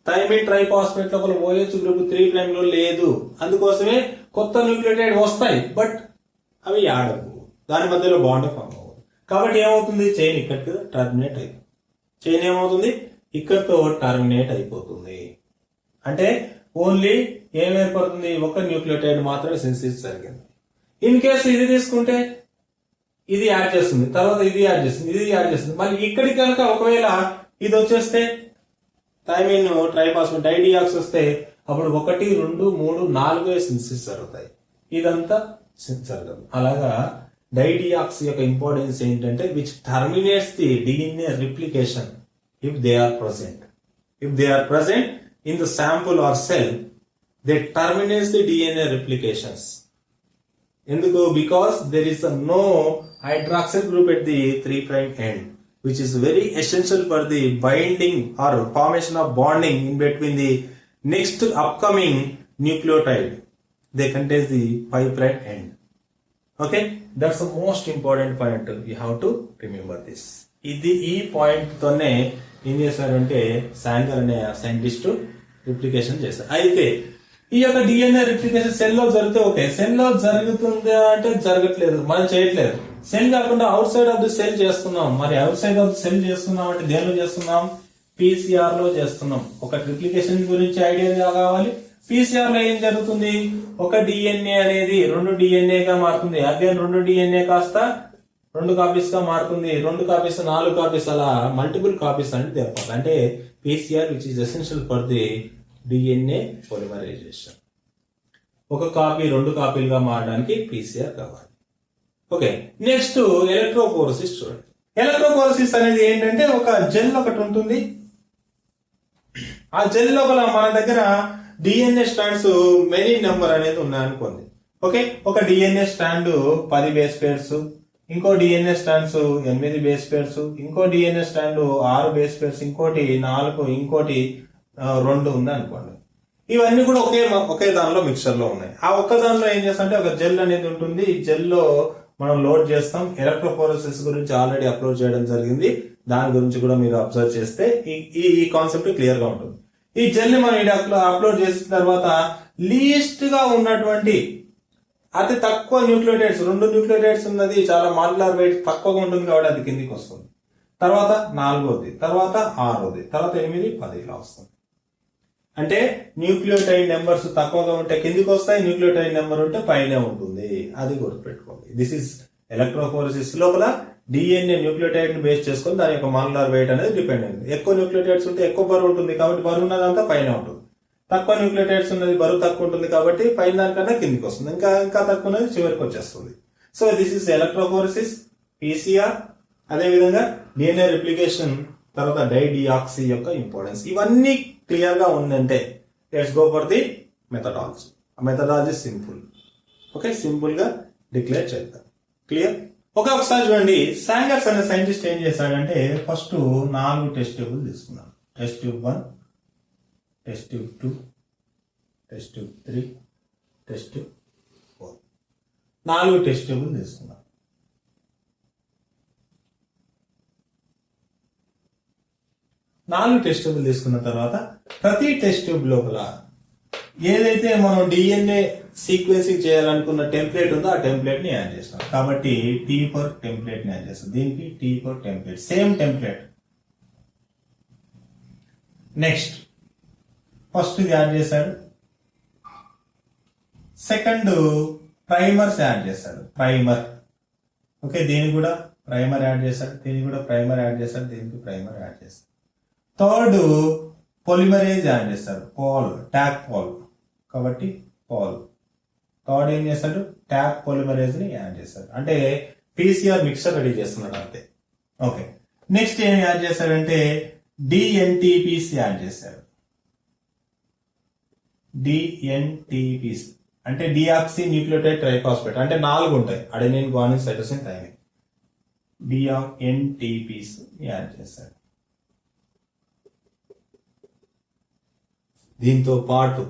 థైమిన్ ట్రైఫాస్ఫేట్ లోపల OH గ్రూప్ 3' లో లేదు. అందుకోసమే కొత్త న్యూక్లియోటైడ్ వస్తాయి, బట్ అవి ఆడవు. దాని మధ్యలో బాండ్ ఫామ్ అవ్వదు. కాబట్టి ఏమవుతుంది? చైన్ ఇక్కడికి టర్మినేట్ అయిపోతుంది. చైన్ ఏమవుతుంది? ఇక్కడితో టర్మినేట్ అయిపోతుంది. అంటే ఓన్లీ ఏం ఏర్పడుతుంది? ఒక న్యూక్లియోటైడ్ మాత్రమే సింథసిస్ జరిగింది. ఇన్ కేసు ఇది తీసుకుంటే ఇది యాడ్ చేస్తుంది, తర్వాత ఇది యాడ్ చేస్తుంది, ఇది యాడ్ చేస్తుంది. మళ్ళీ ఇక్కడికి కనుక ఒకవేళ ఇది వచ్చేస్తే థైమిన్ ట్రైఫాస్ఫేట్ డిఆక్సీ వస్తే అప్పుడు 1, 2, 3, 4 సింథసిస్ జరుగుతాయి. ఇదంతా జరగదు. అలాగా డిఆక్సీ యొక్క ఇంపార్టెన్స్ ఏంటంటే which terminates the DNA replication if they are present. If they are present in the sample or cell, they terminates the DNA replications. ఎందుకు? Because there is no hydroxyl group at the 3' end, which is very essential for the binding or formation of bonding in between the next upcoming nucleotide. They contain the 5' end. Okay, that's the most important point. You have to remember this. ఈ point తోనే ఏం చేశారంటే Sanger అనే scientist replication చేశారు. అయితే ఈ యొక్క DNA replication cell లో జరిగితే ఓకే, సెల్ లో జరుగుతుందా అంటే జరగట్లేదు, మనం చేయట్లేదు. సెల్ కాకుండా out side of the cell చేస్తున్నాం. మరి out side of the cell చేస్తున్నాం అంటే దేనిలో చేస్తున్నాం? పీసీఆర్ లో చేస్తున్నాం. ఒక రిప్లికేషన్ గురించి ఐడియా కావాలి. పీసీఆర్ లో ఏం జరుగుతుంది? ఒక డిఎన్ఏ అనేది 2 డిఎన్ఏగా మారుతుంది. అగైన్ 2 డిఎన్ఏ కాస్త 2 కాపీస్ గా మారుతుంది. 2 కాపీస్ 4 కాపీస్ అలా మల్టిపుల్ కాపీస్ అంటే తెలపాలి. అంటే PCR which is essential for the DNA polymerization. ఒక కాపీ 2 కాపీలుగా మారడానికి పీసీఆర్ కావాలి. ఓకే, నెక్స్ట్ ఎలక్ట్రోఫోరసిస్ చూడండి. ఎలక్ట్రోఫోరసిస్ అనేది ఏంటంటే ఒక జెల్ ఒకటి ఉంటుంది. ఆ జెల్ లోపల మన దగ్గర డిఎన్ఏ స్ట్రాండ్స్ మెనీ నెంబర్ అనేది ఉన్నాయనుకోండి. ఓకే, ఒక డిఎన్ఏ స్ట్రాండ్ 10 బేస్ పేర్స్, ఇంకో డిఎన్ఏ స్ట్రాండ్స్ 8 బేస్ పేర్స్, ఇంకో డిఎన్ఏ స్ట్రాండ్ 6 బేస్ పేర్స్, ఇంకోటి 4, ఇంకోటి 2 ఉంది అనుకోండి. ఇవన్నీ కూడా ఒకే దానిలో మిక్చర్ లో ఉన్నాయి. ఆ ఒక్క దానిలో ఏం చేస్తామంటే ఒక జెల్ అనేది ఉంటుంది. ఈ జెల్ లో మనం లోడ్ చేస్తాం. ఎలక్ట్రోఫోరసిస్ గురించి ఆల్రెడీ అప్లోడ్ చేయడం జరిగింది. దాని గురించి కూడా మీరు అబ్జర్వ్ చేస్తే ఈ కాన్సెప్ట్ క్లియర్ గా ఉంటుంది. ఈ జెల్ ని మనం అప్లోడ్ చేసిన తర్వాత లీస్ట్ గా ఉన్నటువంటి అతి తక్కువ న్యూక్లియోటైడ్స్ 2 న్యూక్లియోటైడ్స్ ఉన్నది, చాలా మాడ్యులర్ వెయిట్ తక్కువగా ఉంటుంది కాబట్టి అది కిందికి వస్తుంది. తర్వాత 4వది, తర్వాత 6వది, తర్వాత 8, 10 ఇలా వస్తుంది. అంటే న్యూక్లియోటైడ్ నెంబర్స్ తక్కువగా ఉంటే కిందికి వస్తాయి, న్యూక్లియోటైడ్ నెంబర్ ఉంటే పైనే ఉంటుంది. అది గుర్తుపెట్టుకోండి. This is electrophoresis. లోపల డిఎన్ఏ న్యూక్లియోటైడ్ ని బేస్ చేసుకుని దాని యొక్క మాలిక్యులర్ వెయిట్ అనేది డిపెండ్ అయింది. ఎక్కువ న్యూక్లియోటైడ్స్ ఉంటే ఎక్కువ బరువు ఉంటుంది కాబట్టి బరువు ఉన్నదంతా పైన ఉంటుంది. తక్కువ న్యూక్లియోటైడ్స్ ఉన్నది బరువు తక్కువ ఉంటుంది కాబట్టి పైన దానికన్నా కిందికి వస్తుంది. ఇంకా తక్కువ ఉన్నది చివరికి వచ్చేస్తుంది. So this is electrophoresis, PCR. అదేవిధంగా డిఎన్ఏ రిప్లికేషన్, తర్వాత డైడియాక్సీ యొక్క ఇంపార్టెన్స్. ఇవన్నీ క్లియర్ గా ఉందంటే let's go for the methodology. Methodology simple. Okay, simple గా డిక్లేర్ చేద్దాం. క్లియర్? ఒకసారి చూడండి, శాంగర్స్ అనే సైంటిస్ట్ ఏం చేశాడంటే ఫస్ట్ 4 టెస్ట్ ట్యూబులు తీసుకున్నాడు. Test tube 1, test tube 2, test tube 3, test tube 4. 4 test ట్యూబులు తీసుకున్నాడు. టెస్ట్ ట్యూబులు తీసుకున్న తర్వాత ప్రతి టెస్ట్ ట్యూబ్ లోపల ఏదైతే మనం డిఎన్ఏ సీక్వెన్సింగ్ చేయాలనుకున్న టెంప్లెట్ ఉందో ఆ టెంప్లెట్ ని యాడ్ చేస్తాం. కాబట్టి టీ ఫర్ టెంప్లెట్ ని యాడ్ చేస్తాం. దీనికి tea for template, same template. Next first add చేశాడు. సెకండ్ ప్రైమర్స్ యాడ్ చేశాడు. ప్రైమర్. ఓకే, దీనికి కూడా ప్రైమర్ యాడ్ చేశాడు. దీనికి కూడా ప్రైమర్ యాడ్ చేశాడు. దీనికి ప్రైమర్ యాడ్ చేశాడు. థర్డ్ పొలిమరేజ్ యాడ్ చేస్తాడు. Taq pol. కాబట్టి పాల్. థర్డ్ ఏం చేస్తాడు? ట్యాగ్ పొలిమరేజ్ ని యాడ్ చేస్తాడు. అంటే పీసీఆర్ మిక్సర్ రెడీ చేస్తున్నాడు అంతే. ఓకే, నెక్స్ట్ ఏం యాడ్ చేశాడంటే డిఎన్టీపీస్ యాడ్ చేశాడు. డిఎన్టీపీస్ అంటే డిఆక్సీ న్యూక్లియోటైడ్ ట్రైఫాస్ఫేట్. అంటే 4 ఉంటాయి, adenine, guanine, cytosine, thymine. DNTPs add చేశాడు. దీంతో పాటు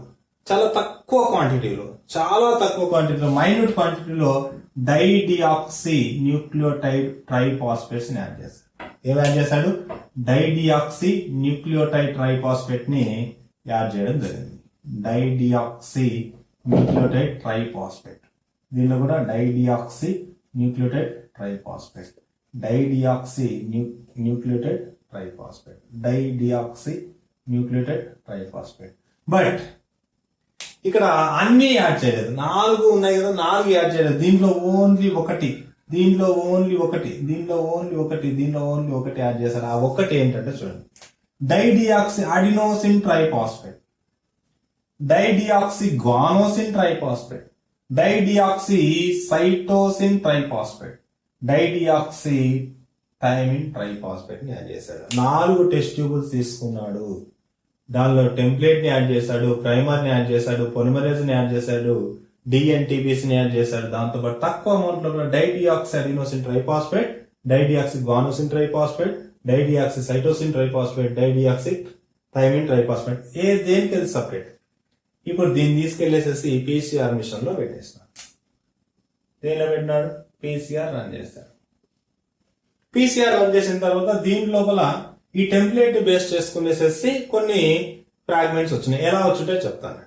చాలా తక్కువ క్వాంటిటీలో మైన్యూట్ క్వాంటిటీలో డైడియాక్సీ న్యూక్లియోటైడ్ ట్రైఫాస్ఫేట్స్ ని యాడ్ చేస్తాడు. ఏం యాడ్ చేశాడు? డైడియాక్సీ న్యూక్లియోటైడ్ ట్రైఫాస్ఫేట్ ని యాడ్ చేయడం జరిగింది. Dideoxy nucleotide triphosphate. దీనిలో కూడా dideoxy nucleotide triphosphate. Dideoxy nucleotide triphosphate. Dideoxy nucleotide triphosphate. But ఇక్కడ అన్ని యాడ్ చేయలేదు. 4 ఉన్నాయి కదా, 4 యాడ్ చేయలేదు. దీంట్లో ఓన్లీ ఒకటి, దీంట్లో ఓన్లీ ఒకటి, దీంట్లో ఓన్లీ ఒకటి, దీంట్లో ఓన్లీ ఒకటి యాడ్ చేశారు. ఆ ఒక్కటి ఏంటంటే చూడండి, dideoxy adenosine triphosphate, dideoxy guanosine triphosphate, dideoxy cytosine triphosphate, dideoxy thymine triphosphate ని యాడ్ చేశాడు. 4 టెస్ట్ ట్యూబుల్స్ తీసుకున్నాడు. దానిలో టెంప్లెట్ ని యాడ్ చేశాడు, ప్రైమర్ ని యాడ్ చేశాడు, పొలిమరేజ్ ని యాడ్ చేశాడు, డిఎన్టీపీస్ ని యాడ్ చేశారు. దాంతో పాటు తక్కువ అమౌంట్ లో కూడా dideoxy adenosine triphosphate, dideoxy guanosine triphosphate, dideoxy cytosine triphosphate, dideoxy thymine triphosphate, దేనికి అది సపరేట్. ఇప్పుడు దీన్ని తీసుకెళ్లేసేసి పీసీఆర్ మిషన్ లో పెట్టేసినాడు. దేనిలో పెట్టినాడు? పీసీఆర్ రన్ చేస్తాడు. పీసీఆర్ రన్ చేసిన తర్వాత దీని లోపల ఈ టెంప్లెట్ బేస్ చేసుకునేసేసి కొన్ని ఫ్రాగ్మెంట్స్ వచ్చినాయి. ఎలా వచ్చుంటే చెప్తాను.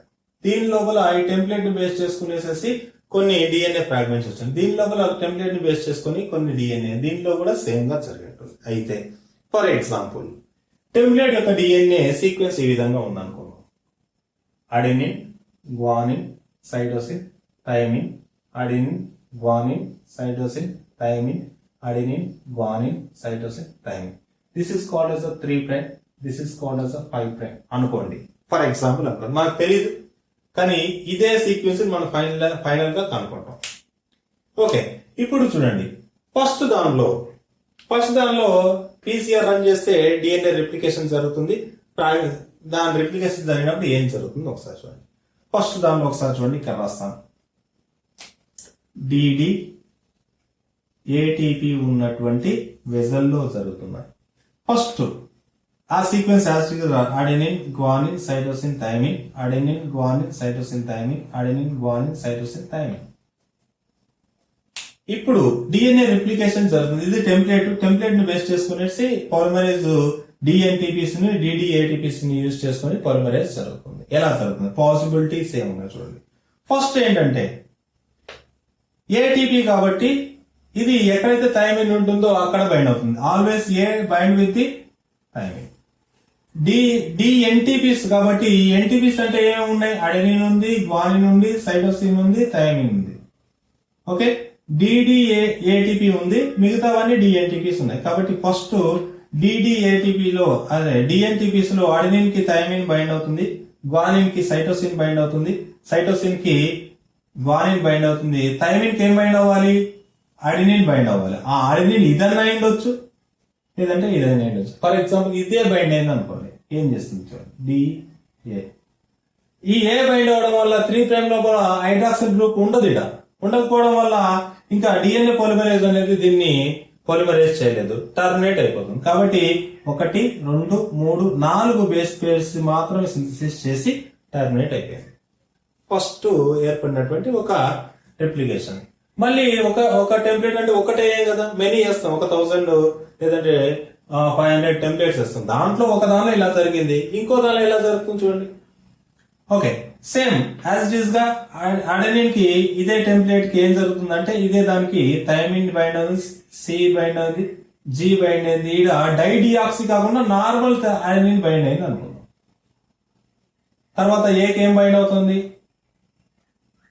దీని లోపల ఈ టెంప్లెట్ ని బేస్ చేసుకునేసేసి కొన్ని డిఎన్ఏ ఫ్రాగ్మెంట్స్ వచ్చాయి. దీని లోపల టెంప్లెట్ ని బేస్ చేసుకుని కొన్ని డిఎన్ఏ, దీంట్లో కూడా సేమ్ గా జరిగేటుంది. అయితే ఫర్ ఎగ్జాంపుల్ టెంప్లెట్ యొక్క డిఎన్ఏ సీక్వెన్స్ ఈ విధంగా ఉందనుకున్నాం. Adenine, guanine, cytosine, thymine, adenine, guanine, cytosine, thymine, adenine, guanine, cytosine, thymine. This is called as a 3', this is called as a 5' అనుకోండి. ఫర్ ఎగ్జాంపుల్ అనుకోండి, మనకు తెలియదు కానీ ఇదే సీక్వెన్స్ మనం ఫైనల్ గా కనుక్కుంటాం. ఓకే, ఇప్పుడు చూడండి, ఫస్ట్ దానిలో పీసీఆర్ రన్ చేస్తే డిఎన్ఏ రిప్లికేషన్ జరుగుతుంది. దాని రిప్లికేషన్ జరిగినప్పుడు ఏం జరుగుతుంది ఒకసారి చూడండి. ఫస్ట్ దానిలో ఒకసారి చూడండి, ఇక్కడ రాస్తాను. డిడి ఏటీపీ ఉన్నటువంటి వెజల్లో జరుగుతున్నాయి. ఫస్ట్ ఆ sequence adenine, guanine, cytosine, thymine, adenine, guanine, cytosine, thymine, adenine, guanine, cytosine, thymine. ఇప్పుడు డిఎన్ఏ రిప్లికేషన్ జరుగుతుంది. ఇది టెంప్లెట్ ని బేస్ చేసుకునేసి పాలిమరేజ్ డిఎన్టీపీస్ ని డిడిఏటీపీస్ ని యూజ్ చేసుకుని పాలిమరేజ్ జరుగుతుంది. ఎలా జరుగుతుంది? పాసిబిలిటీస్ ఏమున్నాయి చూడండి. ఫస్ట్ ఏంటంటే ఏటీపీ కాబట్టి ఇది ఎక్కడైతే థైమిన్ ఉంటుందో అక్కడ బైండ్ అవుతుంది. Always A bind with the thymine. DNTPs కాబట్టి ఎన్టీపీస్ అంటే ఏమున్నాయి? అడెనిన్ ఉంది, గ్వానిన్ ఉంది, సైటోసిన్ ఉంది, థైమిన్ ఉంది. ఓకే, డిడిఏటీపీ ఉంది, మిగతావన్నీ డిఎన్టీపీస్ ఉన్నాయి. కాబట్టి ఫస్ట్ డిడిఏటీపీలో అదే డిఎన్టీపీస్ లో అడెనిన్ కి థైమిన్ బైండ్ అవుతుంది, గ్వానిన్ కి సైటోసిన్ బైండ్ అవుతుంది, సైటోసిన్ కి గ్వానిన్ బైండ్ అవుతుంది, థైమిన్ కి ఏం బైండ్ అవ్వాలి? అడెనిన్ బైండ్ అవ్వాలి. ఆ అడెనిన్ ఇదన్నా అయిండొచ్చు, లేదంటే ఇదైనా అయిండొచ్చు. ఫర్ ఎగ్జాంపుల్ ఇదే బైండ్ అయింది అనుకోండి, ఏం చేస్తుంది చూడండి, డిఏ. ఈ ఏ బైండ్ అవడం వల్ల 3' లోపల హైడ్రాక్సిల్ గ్రూప్ ఉండదు. ఇక్కడ ఉండకపోవడం వల్ల ఇంకా డిఎన్ఏ పాలిమరేజ్ అనేది దీన్ని పాలిమరేజ్ చేయలేదు, టర్మినేట్ అయిపోతుంది. కాబట్టి 1, 2, 3, 4 బేస్ పేర్స్ మాత్రమే సింథసిస్ చేసి టర్మినేట్ అయిపోయింది. ఫస్ట్ ఏర్పడినటువంటి ఒక రెప్లికేషన్. మళ్ళీ ఒక టెంప్లెట్ అంటే ఒకటే కదా, మెనీ చేస్తాం, 1000 లేదంటే 500 టెంప్లెట్స్ వేస్తాం. దాంట్లో ఒక దానిలో ఇలా జరిగింది, ఇంకో దానిలో ఇలా జరుగుతుంది చూడండి. Okay, same as it is గా అడెనిన్ కి ఇదే టెంప్లెట్ కి ఏం జరుగుతుందంటే ఇదే దానికి థైమిన్ బైండ్ అవుతుంది, సి బైండ్ అవుతుంది, జి బైండ్ అయింది. ఈడ డైడియాక్సి కాకుండా నార్మల్ అడెనిన్ బైండ్ అయింది అనుకుందాం. తర్వాత ఏకి ఏం బైండ్ అవుతుంది?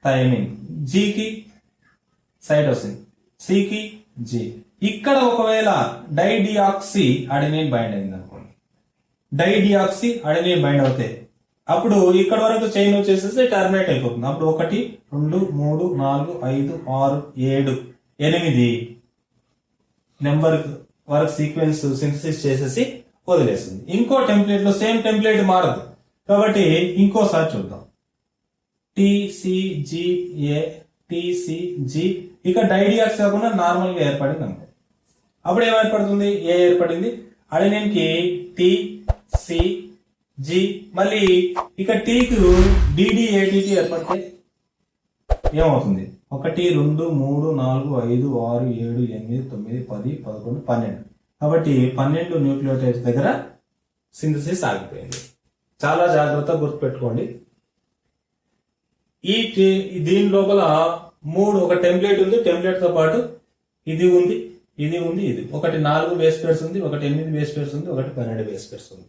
థైమిన్, జికి సైటోసిన్, సికి జి. ఇక్కడ ఒకవేళ డైడియాక్సి అడెనిన్ బైండ్ అయింది అనుకోండి, డైడియాక్సి అడెనిన్ బైండ్ అవుతాయి, అప్పుడు ఇక్కడ వరకు చైన్ వచ్చేసేసి టర్మినేట్ అయిపోతుంది. అప్పుడు 1, 2, 3, 4, 5, 6, 7, 8 నెంబర్ వరకు సీక్వెన్స్ సింథసిస్ చేసేసి వదిలేస్తుంది. ఇంకో టెంప్లెట్ లో సేమ్ టెంప్లెట్ మారదు కాబట్టి ఇంకోసారి చూద్దాం. టిసిజిఏ, టిసిజి, ఇక డైడియాక్స్ కాకుండా నార్మల్ గా ఏర్పడింది అనుకో, అప్పుడు ఏమైపడుతుంది? ఏ ఏర్పడింది. అడెనిన్ కి టి, సి, జి, మళ్ళీ ఇక టీకి డిడిఏటీకి ఏర్పడితే ఏమవుతుంది? 1, 2, 3, 4, 5, 6, 7, 8, 9, 10, 11, 12. కాబట్టి 12 న్యూక్లియోటైడ్స్ దగ్గర సింథసిస్ ఆగిపోయింది. చాలా జాగ్రత్తగా గుర్తుపెట్టుకోండి. దీని లోపల ఒక టెంప్లెట్ ఉంది, టెంప్లెట్ తో పాటు ఇది ఉంది, ఇది ఉంది, ఇది ఒకటి 4 బేస్ పేర్స్ ఉంది, ఒకటి 8 బేస్ పేర్స్ ఉంది, ఒకటి 12 బేస్ పేర్స్ ఉంది.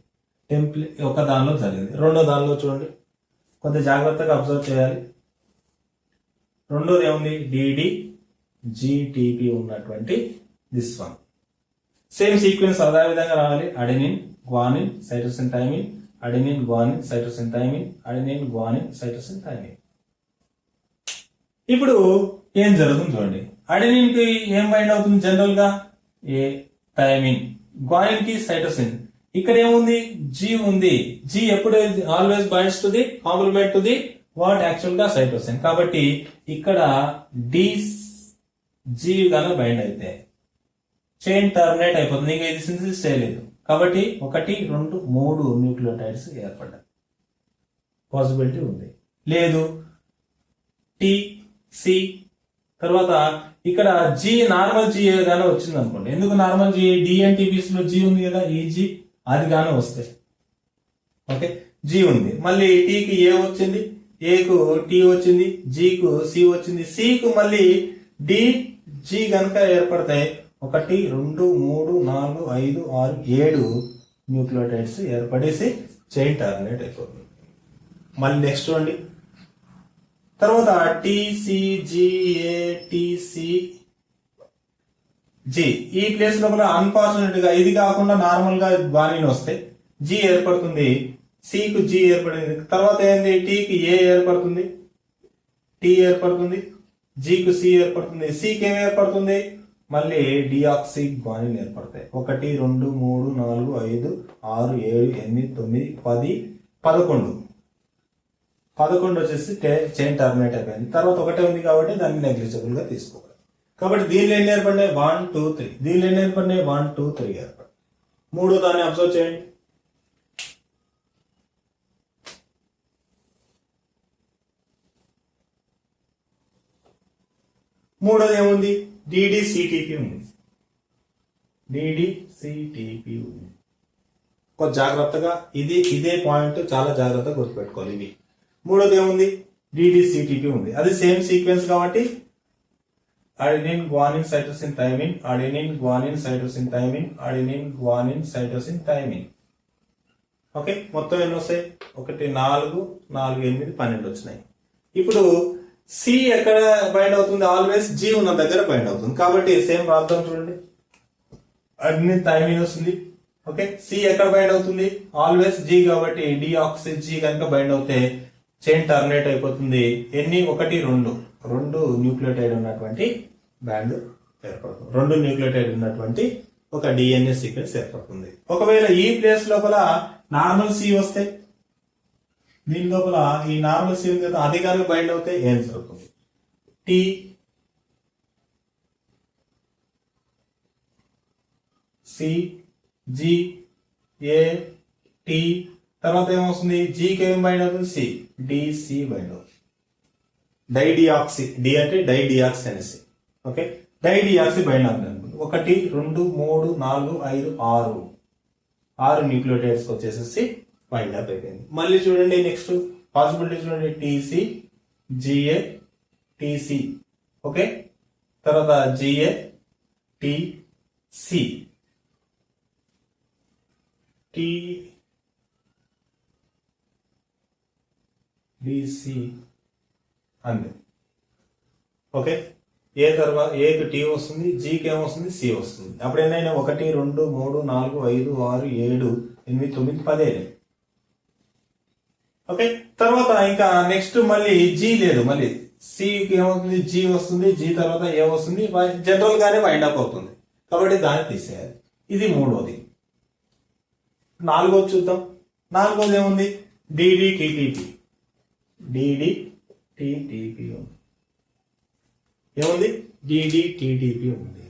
టెంప్లెట్ ఒక దానిలో జరిగింది. రెండో దానిలో చూడండి, కొంత జాగ్రత్తగా అబ్జర్వ్ చేయాలి. రెండోది ఏముంది? డిడి జిటిపి ఉన్నటువంటి దిస్ వన్. సేమ్ సీక్వెన్స్ అదే విధంగా రావాలి. Adenine, guanine, cytosine, thymine, adenine, guanine, cytosine, thymine, adenine, guanine, cytosine, thymine. ఇప్పుడు ఏం జరుగుతుంది చూడండి. అడెనిన్ కి ఏం బైండ్ అవుతుంది జనరల్ గా? ఏ థైమిన్. గ్వానిన్ కి సైటోసిన్. ఇక్కడ ఏముంది? జి ఉంది. జి ఎప్పుడు always binds to the compliment to the what actual గా సైటోసిన్. కాబట్టి ఇక్కడ డి జీ గాన బైండ్ అయితే చైన్ టర్మినేట్ అయిపోతుంది, ఇంకా ఇది సింథసిస్ చేయలేదు. కాబట్టి 1, 2, 3 న్యూక్లియోటైడ్స్ ఏర్పడ్డాయి. పాసిబిలిటీ ఉంది. లేదు టి సి తర్వాత ఇక్కడ జీ నార్మల్ జీ గానే వచ్చింది అనుకోండి. ఎందుకు నార్మల్ జీ? డిఎన్టీపీస్ లో జీ ఉంది కదా, ఈ జీ అది గానే వస్తాయి. ఓకే, జీ ఉంది. మళ్ళీ టీకి ఏ వచ్చింది, ఏకు టీ వచ్చింది, జీకు సి వచ్చింది, సికు మళ్ళీ డి జీ గనక ఏర్పడతాయి. 1, 2, 3, 4, 5, 6, 7 న్యూక్లియోటైడ్స్ ఏర్పడేసి చైన్ టర్మినేట్ అయిపోతుంది. మళ్ళీ నెక్స్ట్ అండి, తర్వాత టీసీజీఏటీసీ జీ ఈ ప్లేస్ లోపల అన్ఫార్చునేట్ గా ఇది కాకుండా నార్మల్ గా గ్వానిన్ వస్తే జీ ఏర్పడుతుంది, సికు జీ ఏర్పడింది. తర్వాత ఏంది, టీకి ఏ ఏర్పడుతుంది, టీ ఏర్పడుతుంది, జీకు సి ఏర్పడుతుంది, సికి ఏం ఏర్పడుతుంది, మళ్ళీ డిఆక్సీ గ్వానిన్ ఏర్పడతాయి. 1, 2, 3, 4, 5, 6, 7, 8, 9, 10, 11 వచ్చేసి చైన్ టర్మినేట్ అయిపోయింది. తర్వాత ఒకటే ఉంది కాబట్టి దాన్ని నెగ్లిజిబుల్ గా తీసుకోవాలి. కాబట్టి దీనిలో ఎన్ని ఏర్పడినాయి, 1, 2, 3. దీనిలో ఎన్ని ఏర్పడినాయి, 1, 2, 3 ఏర్పడి. మూడో దాన్ని అబ్జర్వ్ చేయండి. మూడోది ఏముంది, డిడిసిటిపి ఉంది. డిడిసిటిపి ఉంది. కొంచెం జాగ్రత్తగా ఇదే పాయింట్ చాలా జాగ్రత్తగా గుర్తుపెట్టుకోవాలి. ఇది మూడోది ఏముంది, డిడిసిటిపి ఉంది. అది సేమ్ సీక్వెన్స్ కాబట్టి adenine guanine cytosine thymine, adenine guanine cytosine thymine, adenine guanine cytosine thymine. Okay, మొత్తం ఎన్ని వస్తాయి, 1, 4, 4, 8, 12 వచ్చినాయి. ఇప్పుడు సి ఎక్కడ బైండ్ అవుతుంది, ఆల్వేస్ జీ ఉన్న దగ్గర బైండ్ అవుతుంది. కాబట్టి సేమ్ రాద్దాం చూడండి. అడెనిన్ థైమిన్ వస్తుంది. ఓకే, సి ఎక్కడ బైండ్ అవుతుంది, ఆల్వేస్ జీ కాబట్టి డిఆక్సీ జీ కనుక బైండ్ అవుతే చైన్ టర్మినేట్ అయిపోతుంది. ఎన్ని, 1, 2 న్యూక్లియోటైడ్ ఉన్నటువంటి బ్యాండ్ ఏర్పడుతుంది. 2 న్యూక్లియోటైడ్ ఉన్నటువంటి ఒక డిఎన్ఏ సీక్వెన్స్ ఏర్పడుతుంది. ఒకవేళ ఈ ప్లేస్ లోపల నార్మల్ సి వస్తే, దీని లోపల ఈ నార్మల్ సి ఉంది కదా, అది కనుక బైండ్ అవుతే ఏం జరుగుతుంది, T C G A T తర్వాత ఏమొస్తుంది, జీకి ఏం బైండ్ అవుతుంది, సి డిసి బైండ్ అవుతుంది. డైడియాక్సీ, డి అంటే డైడియాక్సీ అనేసి. ఓకే, డైడియాక్సీ బైండ్ అవుతుంది అనుకుంటుంది. 1, 2, 3, 4, 5, 6 న్యూక్లియోటైడ్స్ వచ్చేసేసి బైండ్ అప్ అయిపోయింది. మళ్ళీ చూడండి నెక్స్ట్ పాసిబిలిటీ చూడండి, టీసీ జిఏ టీసీ. ఓకే, తర్వాత జిఏ టిసి టి డిసి అంతే. ఓకే, ఏ తర్వాత ఏకి టీ వస్తుంది, జీకి ఏమొస్తుంది, సి వస్తుంది. అప్పుడు ఏమైనా 1, 2, 3, 4, 5, 6, 7, 8, 9, 10. ఓకే, తర్వాత ఇంకా నెక్స్ట్ మళ్ళీ జీ లేదు, మళ్ళీ సికి ఏమవుతుంది, జీ వస్తుంది, జీ తర్వాత ఏ వస్తుంది, జనరల్ గానే వైండ్ అప్ అవుతుంది. కాబట్టి దాన్ని తీసేయాలి. ఇది మూడోది. నాలుగోది చూద్దాం. నాలుగోది ఏముంది, డిడిటిటిపి. డిడిటిటిపి ఉంది. ఏముంది, డిడిటిటిపి ఉంది.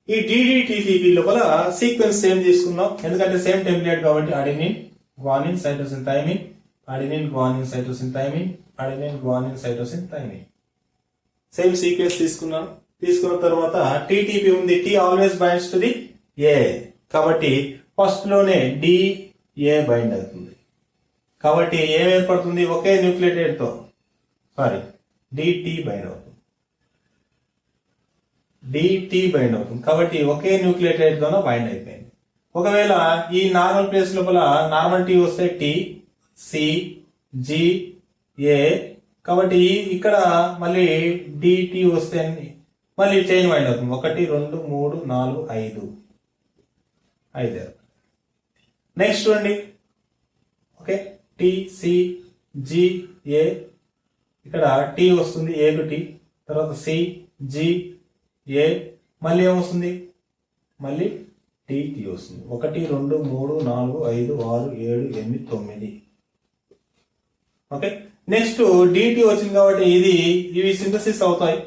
ఈ డిడిటిటిపి లోపల సీక్వెన్స్ సేమ్ తీసుకుందాం, ఎందుకంటే సేమ్ టెంప్లేట్ కాబట్టి. Adenine guanine cytosine thymine, adenine guanine cytosine thymine, adenine guanine cytosine thymine. Same sequence తీసుకున్నాం. తీసుకున్న తర్వాత టీటీపీ ఉంది, T always binds to the A కాబట్టి ఫస్ట్ లోనే డి ఏ బైండ్ అవుతుంది. కాబట్టి ఏం ఏర్పడుతుంది, ఒకే న్యూక్లియోటైడ్ తో డిటి బైండ్ అవుతుంది. డిటి బైండ్ అవుతుంది కాబట్టి ఒకే న్యూక్లియోటైడ్ తోనే బైండ్ అయిపోయింది. ఒకవేళ ఈ నార్మల్ ప్లేస్ లోపల నార్మల్ టీ వస్తే టి సి జి ఏ కాబట్టి ఇక్కడ మళ్ళీ డిటి వస్తే మళ్ళీ చైన్ బైండ్ అవుతుంది. 1, 2, 3, 4, 5 నెక్స్ట్ అండి. Okay, T C G A ఇక్కడ టీ వస్తుంది, ఏకు టీ, తర్వాత సి జి ఏ మళ్ళీ ఏమొస్తుంది, మళ్ళీ టీ వస్తుంది. 1, 2, 3, 4, 5, 6, 7, 8, 9. ఓకే, నెక్స్ట్ డిటి వచ్చింది కాబట్టి ఇవి సింథసిస్ అవుతాయి.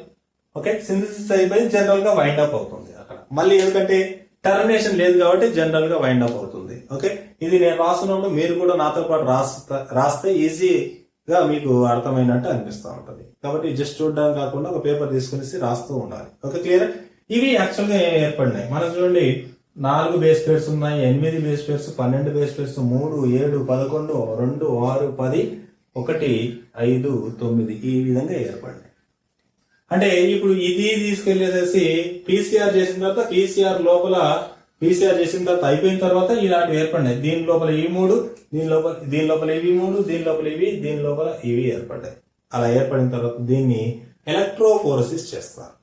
ఓకే, సింథసిస్ అయిపోయి జనరల్ గా వైండ్ అప్ అవుతుంది అక్కడ. మళ్ళీ ఎందుకంటే టర్మినేషన్ లేదు కాబట్టి జనరల్ గా వైండ్ అప్ అవుతుంది. ఓకే, ఇది నేను రాస్తున్నప్పుడు మీరు కూడా నాతో పాటు రాస్తే ఈజీగా మీకు అర్థమైనట్టు అనిపిస్తూ ఉంటది. కాబట్టి జస్ట్ చూడడం కాకుండా ఒక పేపర్ తీసుకుని రాస్తూ ఉండాలి. Okay, clear. ఇవి యాక్చువల్ గా ఏర్పడినాయి. మనం చూడండి 4 బేస్ పేర్స్ ఉన్నాయి, 8 బేస్ పేర్స్, 12 బేస్ పేర్స్, 3, 7, 11, 2, 6, 10, 1, 5, 9 ఈ విధంగా ఏర్పడినాయి. అంటే ఇప్పుడు ఇది తీసుకెళ్లేసేసి పీసీఆర్ చేసిన తర్వాత పీసీఆర్ చేసిన తర్వాత అయిపోయిన తర్వాత ఇలాంటివి ఏర్పడినాయి. దీని లోపల ఈ 3, దీని లోపల ఇవి 3, దీని లోపల ఇవి, దీని లోపల ఇవి ఏర్పడ్డాయి. అలా ఏర్పడిన తర్వాత దీన్ని ఎలక్ట్రోఫోరసిస్ చేస్తారు.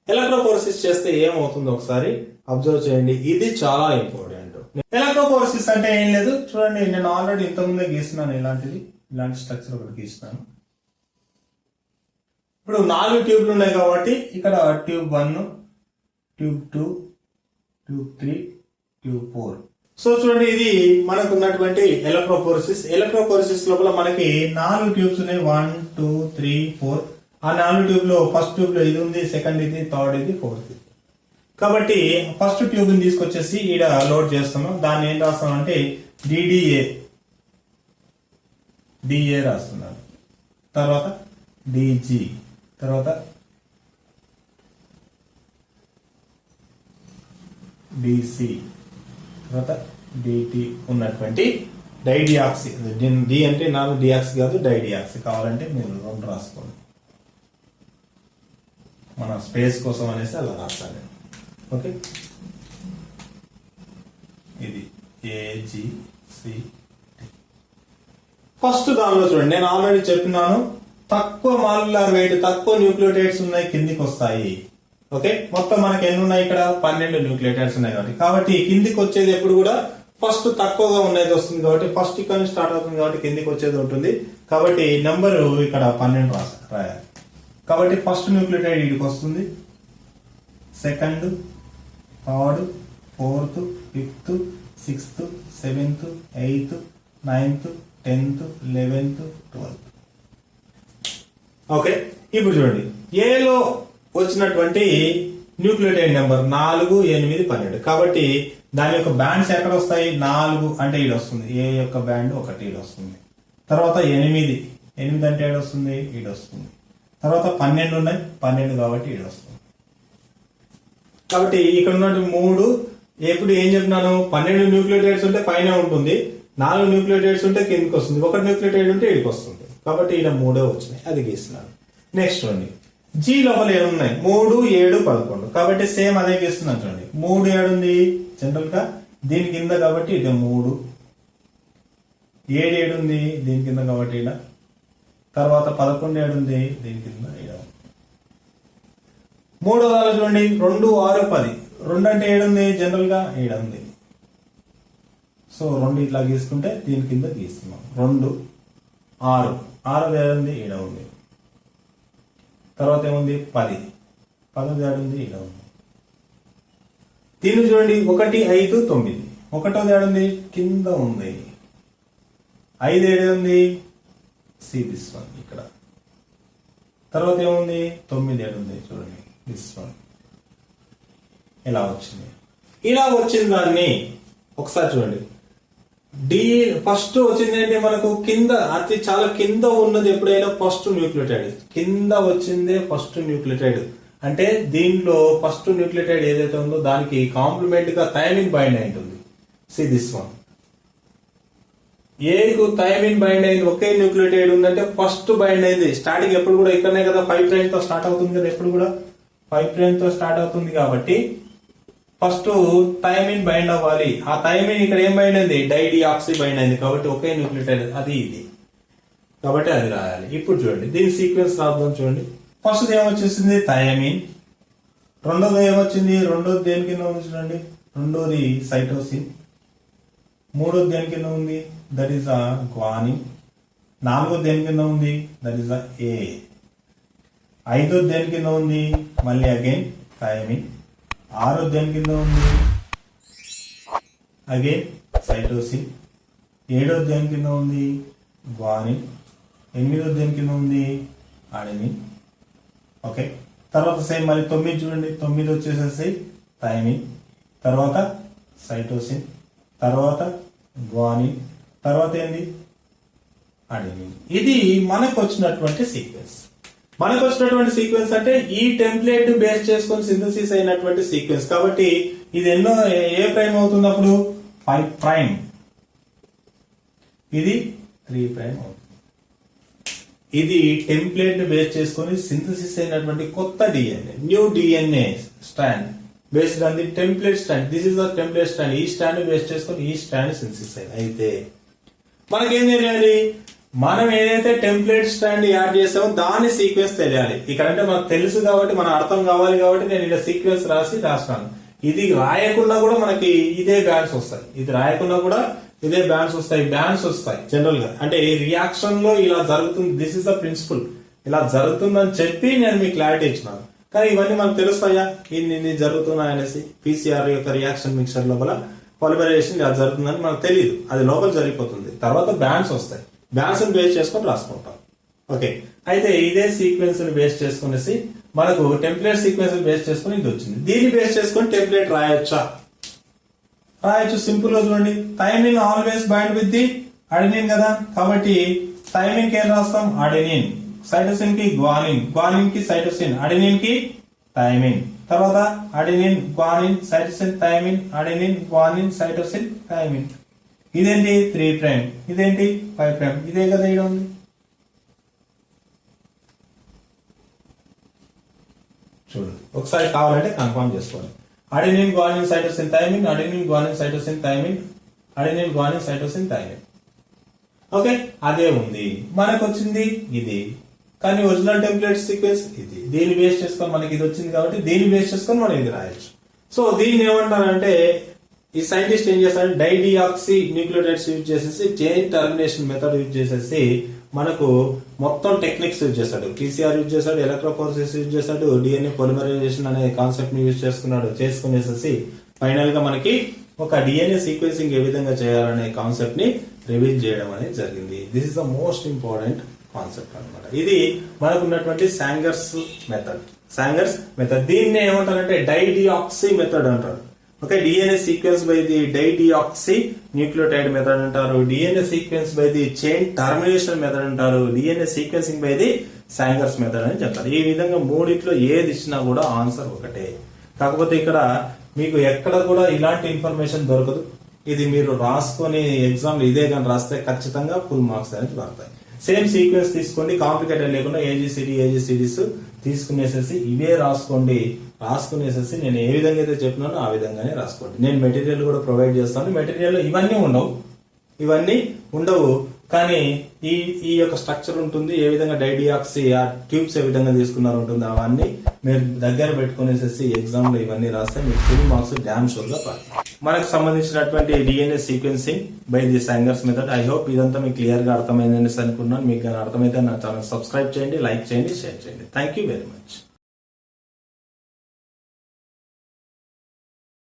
ఎలక్ట్రోఫోరసిస్ చేస్తే ఏమవుతుందో ఒకసారి అబ్జర్వ్ చేయండి. ఇది చాలా ఇంపార్టెంట్. ఎలక్ట్రోఫోరసిస్ అంటే ఏం లేదు, చూడండి నేను ఆల్రెడీ ఇంతకుముందే గీస్తున్నాను. ఇలాంటి స్ట్రక్చర్ ఒకటి గీస్తున్నాను. ఇప్పుడు 4 ట్యూబ్లు ఉన్నాయి కాబట్టి ఇక్కడ tube 1, tube 2, tube 3, tube 4. So చూడండి ఇది మనకు ఉన్నటువంటి ఎలక్ట్రోఫోరసిస్. ఎలక్ట్రోఫోరసిస్ లోపల మనకి 4 ట్యూబ్స్ ఉన్నాయి. 1, 2, 3, 4. ఆ 4 ట్యూబ్ లో ఫస్ట్ ట్యూబ్ లో ఇది ఉంది, సెకండ్ ఇది, థర్డ్ ఇది, ఫోర్త్ ఇది. కాబట్టి ఫస్ట్ ట్యూబ్ ని తీసుకొచ్చేసి ఈడ లోడ్ చేస్తాము. దాన్ని ఏం రాస్తాం అంటే డిఏ రాస్తున్నాను. తర్వాత డిజి, తర్వాత డిసి, తర్వాత డిటి ఉన్నటువంటి డైడియాక్సి. డి అంటే నాకు డియాక్సి కాదు, డైడియాక్సి. కావాలంటే మీరు 2 రాసుకోండి. మన స్పేస్ కోసం అనేసి అలా రాస్తాను. ఓకే, ఇది ఏజిసి. ఫస్ట్ దానిలో చూడండి, నేను ఆల్రెడీ చెప్పినాను తక్కువ మాలిక్యులర్ వెయిట్, తక్కువ న్యూక్లియోటైడ్స్ ఉన్నాయి, కిందికి వస్తాయి. ఓకే, మొత్తం మనకి ఎన్ని ఉన్నాయి ఇక్కడ 12 న్యూక్లియోటైడ్స్ ఉన్నాయి కాబట్టి కిందికి వచ్చేది ఎప్పుడు కూడా ఫస్ట్ తక్కువగా ఉన్నది వస్తుంది. కాబట్టి ఫస్ట్ ఇక్కడ నుంచి స్టార్ట్ అవుతుంది కాబట్టి కిందికి వచ్చేది ఉంటుంది. కాబట్టి నెంబరు ఇక్కడ 12 రాయాలి. కాబట్టి ఫస్ట్ న్యూక్లియోటైడ్ ఇడికి వస్తుంది, second, third, fourth, fifth, 6th, 7th, 8th, 9th, 10th, 11th, 12th. Okay, ఇప్పుడు చూడండి ఏలో వచ్చినటువంటి న్యూక్లియోటైడ్ నెంబర్ 4, 8, 12. కాబట్టి దాని యొక్క బ్యాండ్స్ ఎక్కడ వస్తాయి? 4 అంటే ఈడ వస్తుంది, ఏ యొక్క బ్యాండ్ 1 ఈడ వస్తుంది. తర్వాత 8 అంటే ఈడ వస్తుంది, ఈడ వస్తుంది. తర్వాత 12 ఉన్నాయి, 12 కాబట్టి ఈడ వస్తుంది. కాబట్టి ఇక్కడ ఉన్నటువంటి 3 ఎప్పుడు ఏం చెప్పినాను, 12 న్యూక్లియోటైడ్స్ ఉంటే పైన ఉంటుంది, 4 న్యూక్లియోటైడ్స్ ఉంటే కిందకి వస్తుంది, 1 న్యూక్లియోటైడ్ ఉంటే ఇడికి వస్తుంది. కాబట్టి ఈడ 3 వచ్చినాయి, అది గీస్తున్నాను. నెక్స్ట్ చూడండి జీ లోపల ఏమున్నాయి? 3, 7, 11. కాబట్టి సేమ్ అదే గీస్తున్నాను. చూడండి 3 ఏడుంది జనరల్ గా దీని కింద కాబట్టి ఇటు 3, 7 ఏడుంది దీని కింద కాబట్టి ఈడ, తర్వాత 11 ఏడుంది దీని కింద ఈడ. 3వ దానిలో చూడండి 2, 6, 10. 2 అంటే ఏడుంది జనరల్ గా ఈడ ఉంది. సో 2 ఇట్లా గీసుకుంటే దీని కింద గీస్తున్నాం. 2, 6, 6 ఏడుంది ఈడ ఉంది. తర్వాత ఏముంది 10, 10 ఏడుంది ఈడ ఉంది. దీన్ని చూడండి 1, 5, 9. 1వ ఏడుంది కింద ఉంది. 5 ఏడుంది దిస్ వన్ ఇక్కడ. తర్వాత ఏముంది 9 ఏడుంది చూడండి దిస్ వన్. ఇలా వచ్చింది. ఇలా వచ్చిన దాన్ని ఒకసారి చూడండి. డి ఫస్ట్ వచ్చింది ఏంటి మనకు కింద, అతి చాలా కింద ఉన్నది ఎప్పుడైనా ఫస్ట్ న్యూక్లియోటైడ్. కింద వచ్చిందే ఫస్ట్ న్యూక్లియోటైడ్. అంటే దీంట్లో ఫస్ట్ న్యూక్లియోటైడ్ ఏదైతే ఉందో దానికి కాంప్లిమెంట్ గా థైమిన్ బైండ్ అయి ఉంటుంది. See this one. ఏకు థైమిన్ బైండ్ అయింది, ఒకే న్యూక్లియోటైడ్ ఉందంటే ఫస్ట్ బైండ్ అయింది. స్టార్టింగ్ ఎప్పుడు కూడా ఇక్కడనే కదా 5' తో స్టార్ట్ అవుతుంది కదా, ఎప్పుడు కూడా 5' తో స్టార్ట్ అవుతుంది. కాబట్టి ఫస్ట్ థైమిన్ బైండ్ అవ్వాలి. ఆ థైమిన్ ఇక్కడ ఏం బైండ్ అయింది? డైడియాక్సి బైండ్ అయింది. కాబట్టి ఒకే న్యూక్లియోటైడ్ అది ఇది, కాబట్టి అది రాయాలి. ఇప్పుడు చూడండి దీని సీక్వెన్స్ రాద్దాం. చూడండి ఫస్ట్ ఏమొచ్చేసింది థైమిన్. రెండోది ఏమొచ్చింది? రెండోది దేని కింద ఉంది చూడండి, రెండోది సైటోసిన్. మూడోది దేని కింద ఉంది? That is a guanine. నాలుగోది దేని కింద ఉంది? దట్ ఈస్ అ ఏ. ఐదోది దేని కింద ఉంది? మళ్ళీ అగైన్ థైమిన్. ఆరోది దేని కింద ఉంది? Again cytosine. ఏడోది దేని కింద ఉంది? గ్వానిన్. ఎనిమిదో దేని కింద ఉంది అడెనిన్. ఓకే, తర్వాత సేమ్ మరి 9 చూడండి, 9 వచ్చేసేసి థైమిన్, తర్వాత సైటోసిన్, తర్వాత గ్వానిన్, తర్వాత ఏంది అడెనిన్. ఇది మనకు వచ్చినటువంటి సీక్వెన్స్. మనకు వచ్చినటువంటి సీక్వెన్స్ అంటే ఈ టెంప్లెట్ బేస్ చేసుకొని సింథసిస్ అయినటువంటి సీక్వెన్స్. కాబట్టి ఇది ఏ ప్రైమ్ అవుతుంది అప్పుడు 5 ప్రైమ్, ఇది 3 ప్రైమ్ అవుతుంది. ఇది టెంప్లెట్ బేస్ చేసుకొని సింథసిస్ అయినటువంటి కొత్త DNA, new DNA strand based on the template strand. This is the template strand. ఈ స్ట్రాండ్ బేస్ చేసుకొని ఈ స్ట్రాండ్ సింథసిస్ అయింది. అయితే మనకేం తెలియాలి? మనం ఏదైతే టెంప్లెట్ స్ట్రాండ్ యాడ్ చేసామో దాని సీక్వెన్స్ తెలియాలి. ఇక్కడ అంటే మనకు తెలుసు కాబట్టి మన అర్థం కావాలి కాబట్టి నేను ఇలా సీక్వెన్స్ రాస్తాను. ఇది రాయకుండా కూడా మనకి ఇదే బ్యాండ్స్ వస్తాయి. ఇది రాయకుండా కూడా ఇదే బ్యాండ్స్ వస్తాయి జనరల్ గా. అంటే ఈ రియాక్షన్ లో ఇలా జరుగుతుంది, దిస్ ఇస్ ద ప్రిన్సిపల్, ఇలా జరుగుతుందని చెప్పి నేను మీకు క్లారిటీ ఇచ్చినాను. కానీ ఇవన్నీ మనకు తెలుస్తాయా ఇన్ని జరుగుతున్నాయనేసి? పీసీఆర్ యొక్క రియాక్షన్ మిక్సర్ లోపల పాలిమరైజేషన్ ఇలా జరుగుతుందని మనకు తెలియదు, అది లోపల జరిగిపోతుంది. తర్వాత బ్యాండ్స్ వస్తాయి, బ్యాండ్స్ బేస్ చేసుకొని రాసుకుంటాం. ఓకే, అయితే ఇదే సీక్వెన్స్ ని బేస్ చేసుకునేసి మనకు టెంప్లెట్ సీక్వెన్స్ బేస్ చేసుకుని ఇది వచ్చింది. దీన్ని బేస్ చేసుకొని టెంప్లెట్ రాయొచ్చు. సింపుల్ గా చూడండి. Thymine always bind with the adenine కదా, కాబట్టి థైమిన్ కి ఏం రాస్తాం? అడెనిన్. సైటోసిన్ కి గ్వానిన్, గ్వానిన్ కి సైటోసిన్, అడెనిన్ కి థైమిన్. తర్వాత adenine guanine cytosine thymine, adenine guanine cytosine thymine. ఇదేంటి 3 ప్రైమ్, ఇదేంటి 5 ప్రైమ్. ఇదే కదా ఇక్కడ ఉంది. చూడండి, ఒకసారి కావాలంటే కన్ఫర్మ్ చేసుకోవాలి. Adenine guanine cytosine thymine, adenine guanine cytosine thymine, adenine guanine cytosine thymine. Okay, అదే ఉంది. మనకు వచ్చింది ఇది, కానీ ఒరిజినల్ టెంప్లెట్ సీక్వెన్స్ ఇది. దీన్ని బేస్ చేసుకొని మనకి ఇది వచ్చింది కాబట్టి దీన్ని బేస్ చేసుకొని మనం ఇది రాయొచ్చు. సో దీన్ని ఏమంటారంటే ఈ సైంటిస్ట్ ఏం చేస్తాడు? డైడియాక్సీ న్యూక్లియోటైడ్స్ యూజ్ చేసేసి చైన్ టర్మినేషన్ మెథడ్ యూజ్ చేసేసి మనకు మొత్తం టెక్నిక్స్ యూజ్ చేస్తాడు. పీసీఆర్ యూజ్ చేస్తాడు, ఎలక్ట్రోఫోరెసిస్ యూజ్ చేస్తాడు, డిఎన్ఏ పొలిమరైజేషన్ అనే కాన్సెప్ట్ ని యూజ్ చేసుకునేసేసి ఫైనల్ గా మనకి ఒక డిఎన్ఏ సీక్వెన్సింగ్ ఏ విధంగా చేయాలనే కాన్సెప్ట్ ని రివీల్ చేయడం అనేది జరిగింది. This is the most important concept అనమాట. ఇది మనకు ఉన్నటువంటి సాంగర్స్ మెథడ్. దీన్ని ఏమంటారంటే డైడియాక్సీ మెథడ్ అంటారు. Okay, DNA sequence by the dideoxy nucleotide method అంటారు, DNA sequence by the chain termination method అంటారు, DNA sequencing by the Sanger's method అని చెప్తారు. ఈ విధంగా మూడిట్లో ఏది ఇచ్చినా కూడా ఆన్సర్ ఒకటే. కాకపోతే ఇక్కడ మీకు ఎక్కడ కూడా ఇలాంటి ఇన్ఫర్మేషన్ దొరకదు. ఇది మీరు రాసుకొని ఎగ్జామ్ ఇదే కానీ రాస్తే ఖచ్చితంగా ఫుల్ మార్క్స్ అనేది పడతాయి. సేమ్ సీక్వెన్స్ తీసుకోండి, కాంప్లికేటెడ్ లేకుండా ఏజీసీడీస్ తీసుకునేసేసి ఇవే రాసుకునేసేసి నేను ఏ విధంగా అయితే చెప్పినానో ఆ విధంగానే రాసుకోండి. నేను మెటీరియల్ కూడా ప్రొవైడ్ చేస్తాను. మెటీరియల్ ఇవన్నీ ఉండవు కానీ ఈ యొక్క స్ట్రక్చర్ ఉంటుంది, ఏ విధంగా డైడియాక్సీ ఆ ట్యూబ్స్ ఏ విధంగా తీసుకున్నారు ఉంటుంది, అవన్నీ మీరు దగ్గర పెట్టుకునేసేసి ఎగ్జామ్ లో ఇవన్నీ రాస్తే మీకు ఫుల్ మార్క్స్ డ్యామ్ షూర్ గా పడతాయి. మనకు సంబంధించినటువంటి DNA sequencing by the Sanger's method. I hope ఇదంతా మీకు క్లియర్ గా అర్థమైందని అనుకున్నాను. మీకు అర్థమైతే నా ఛానల్ సబ్స్క్రైబ్ చేయండి, లైక్ చేయండి, షేర్ చేయండి. Thank you very much.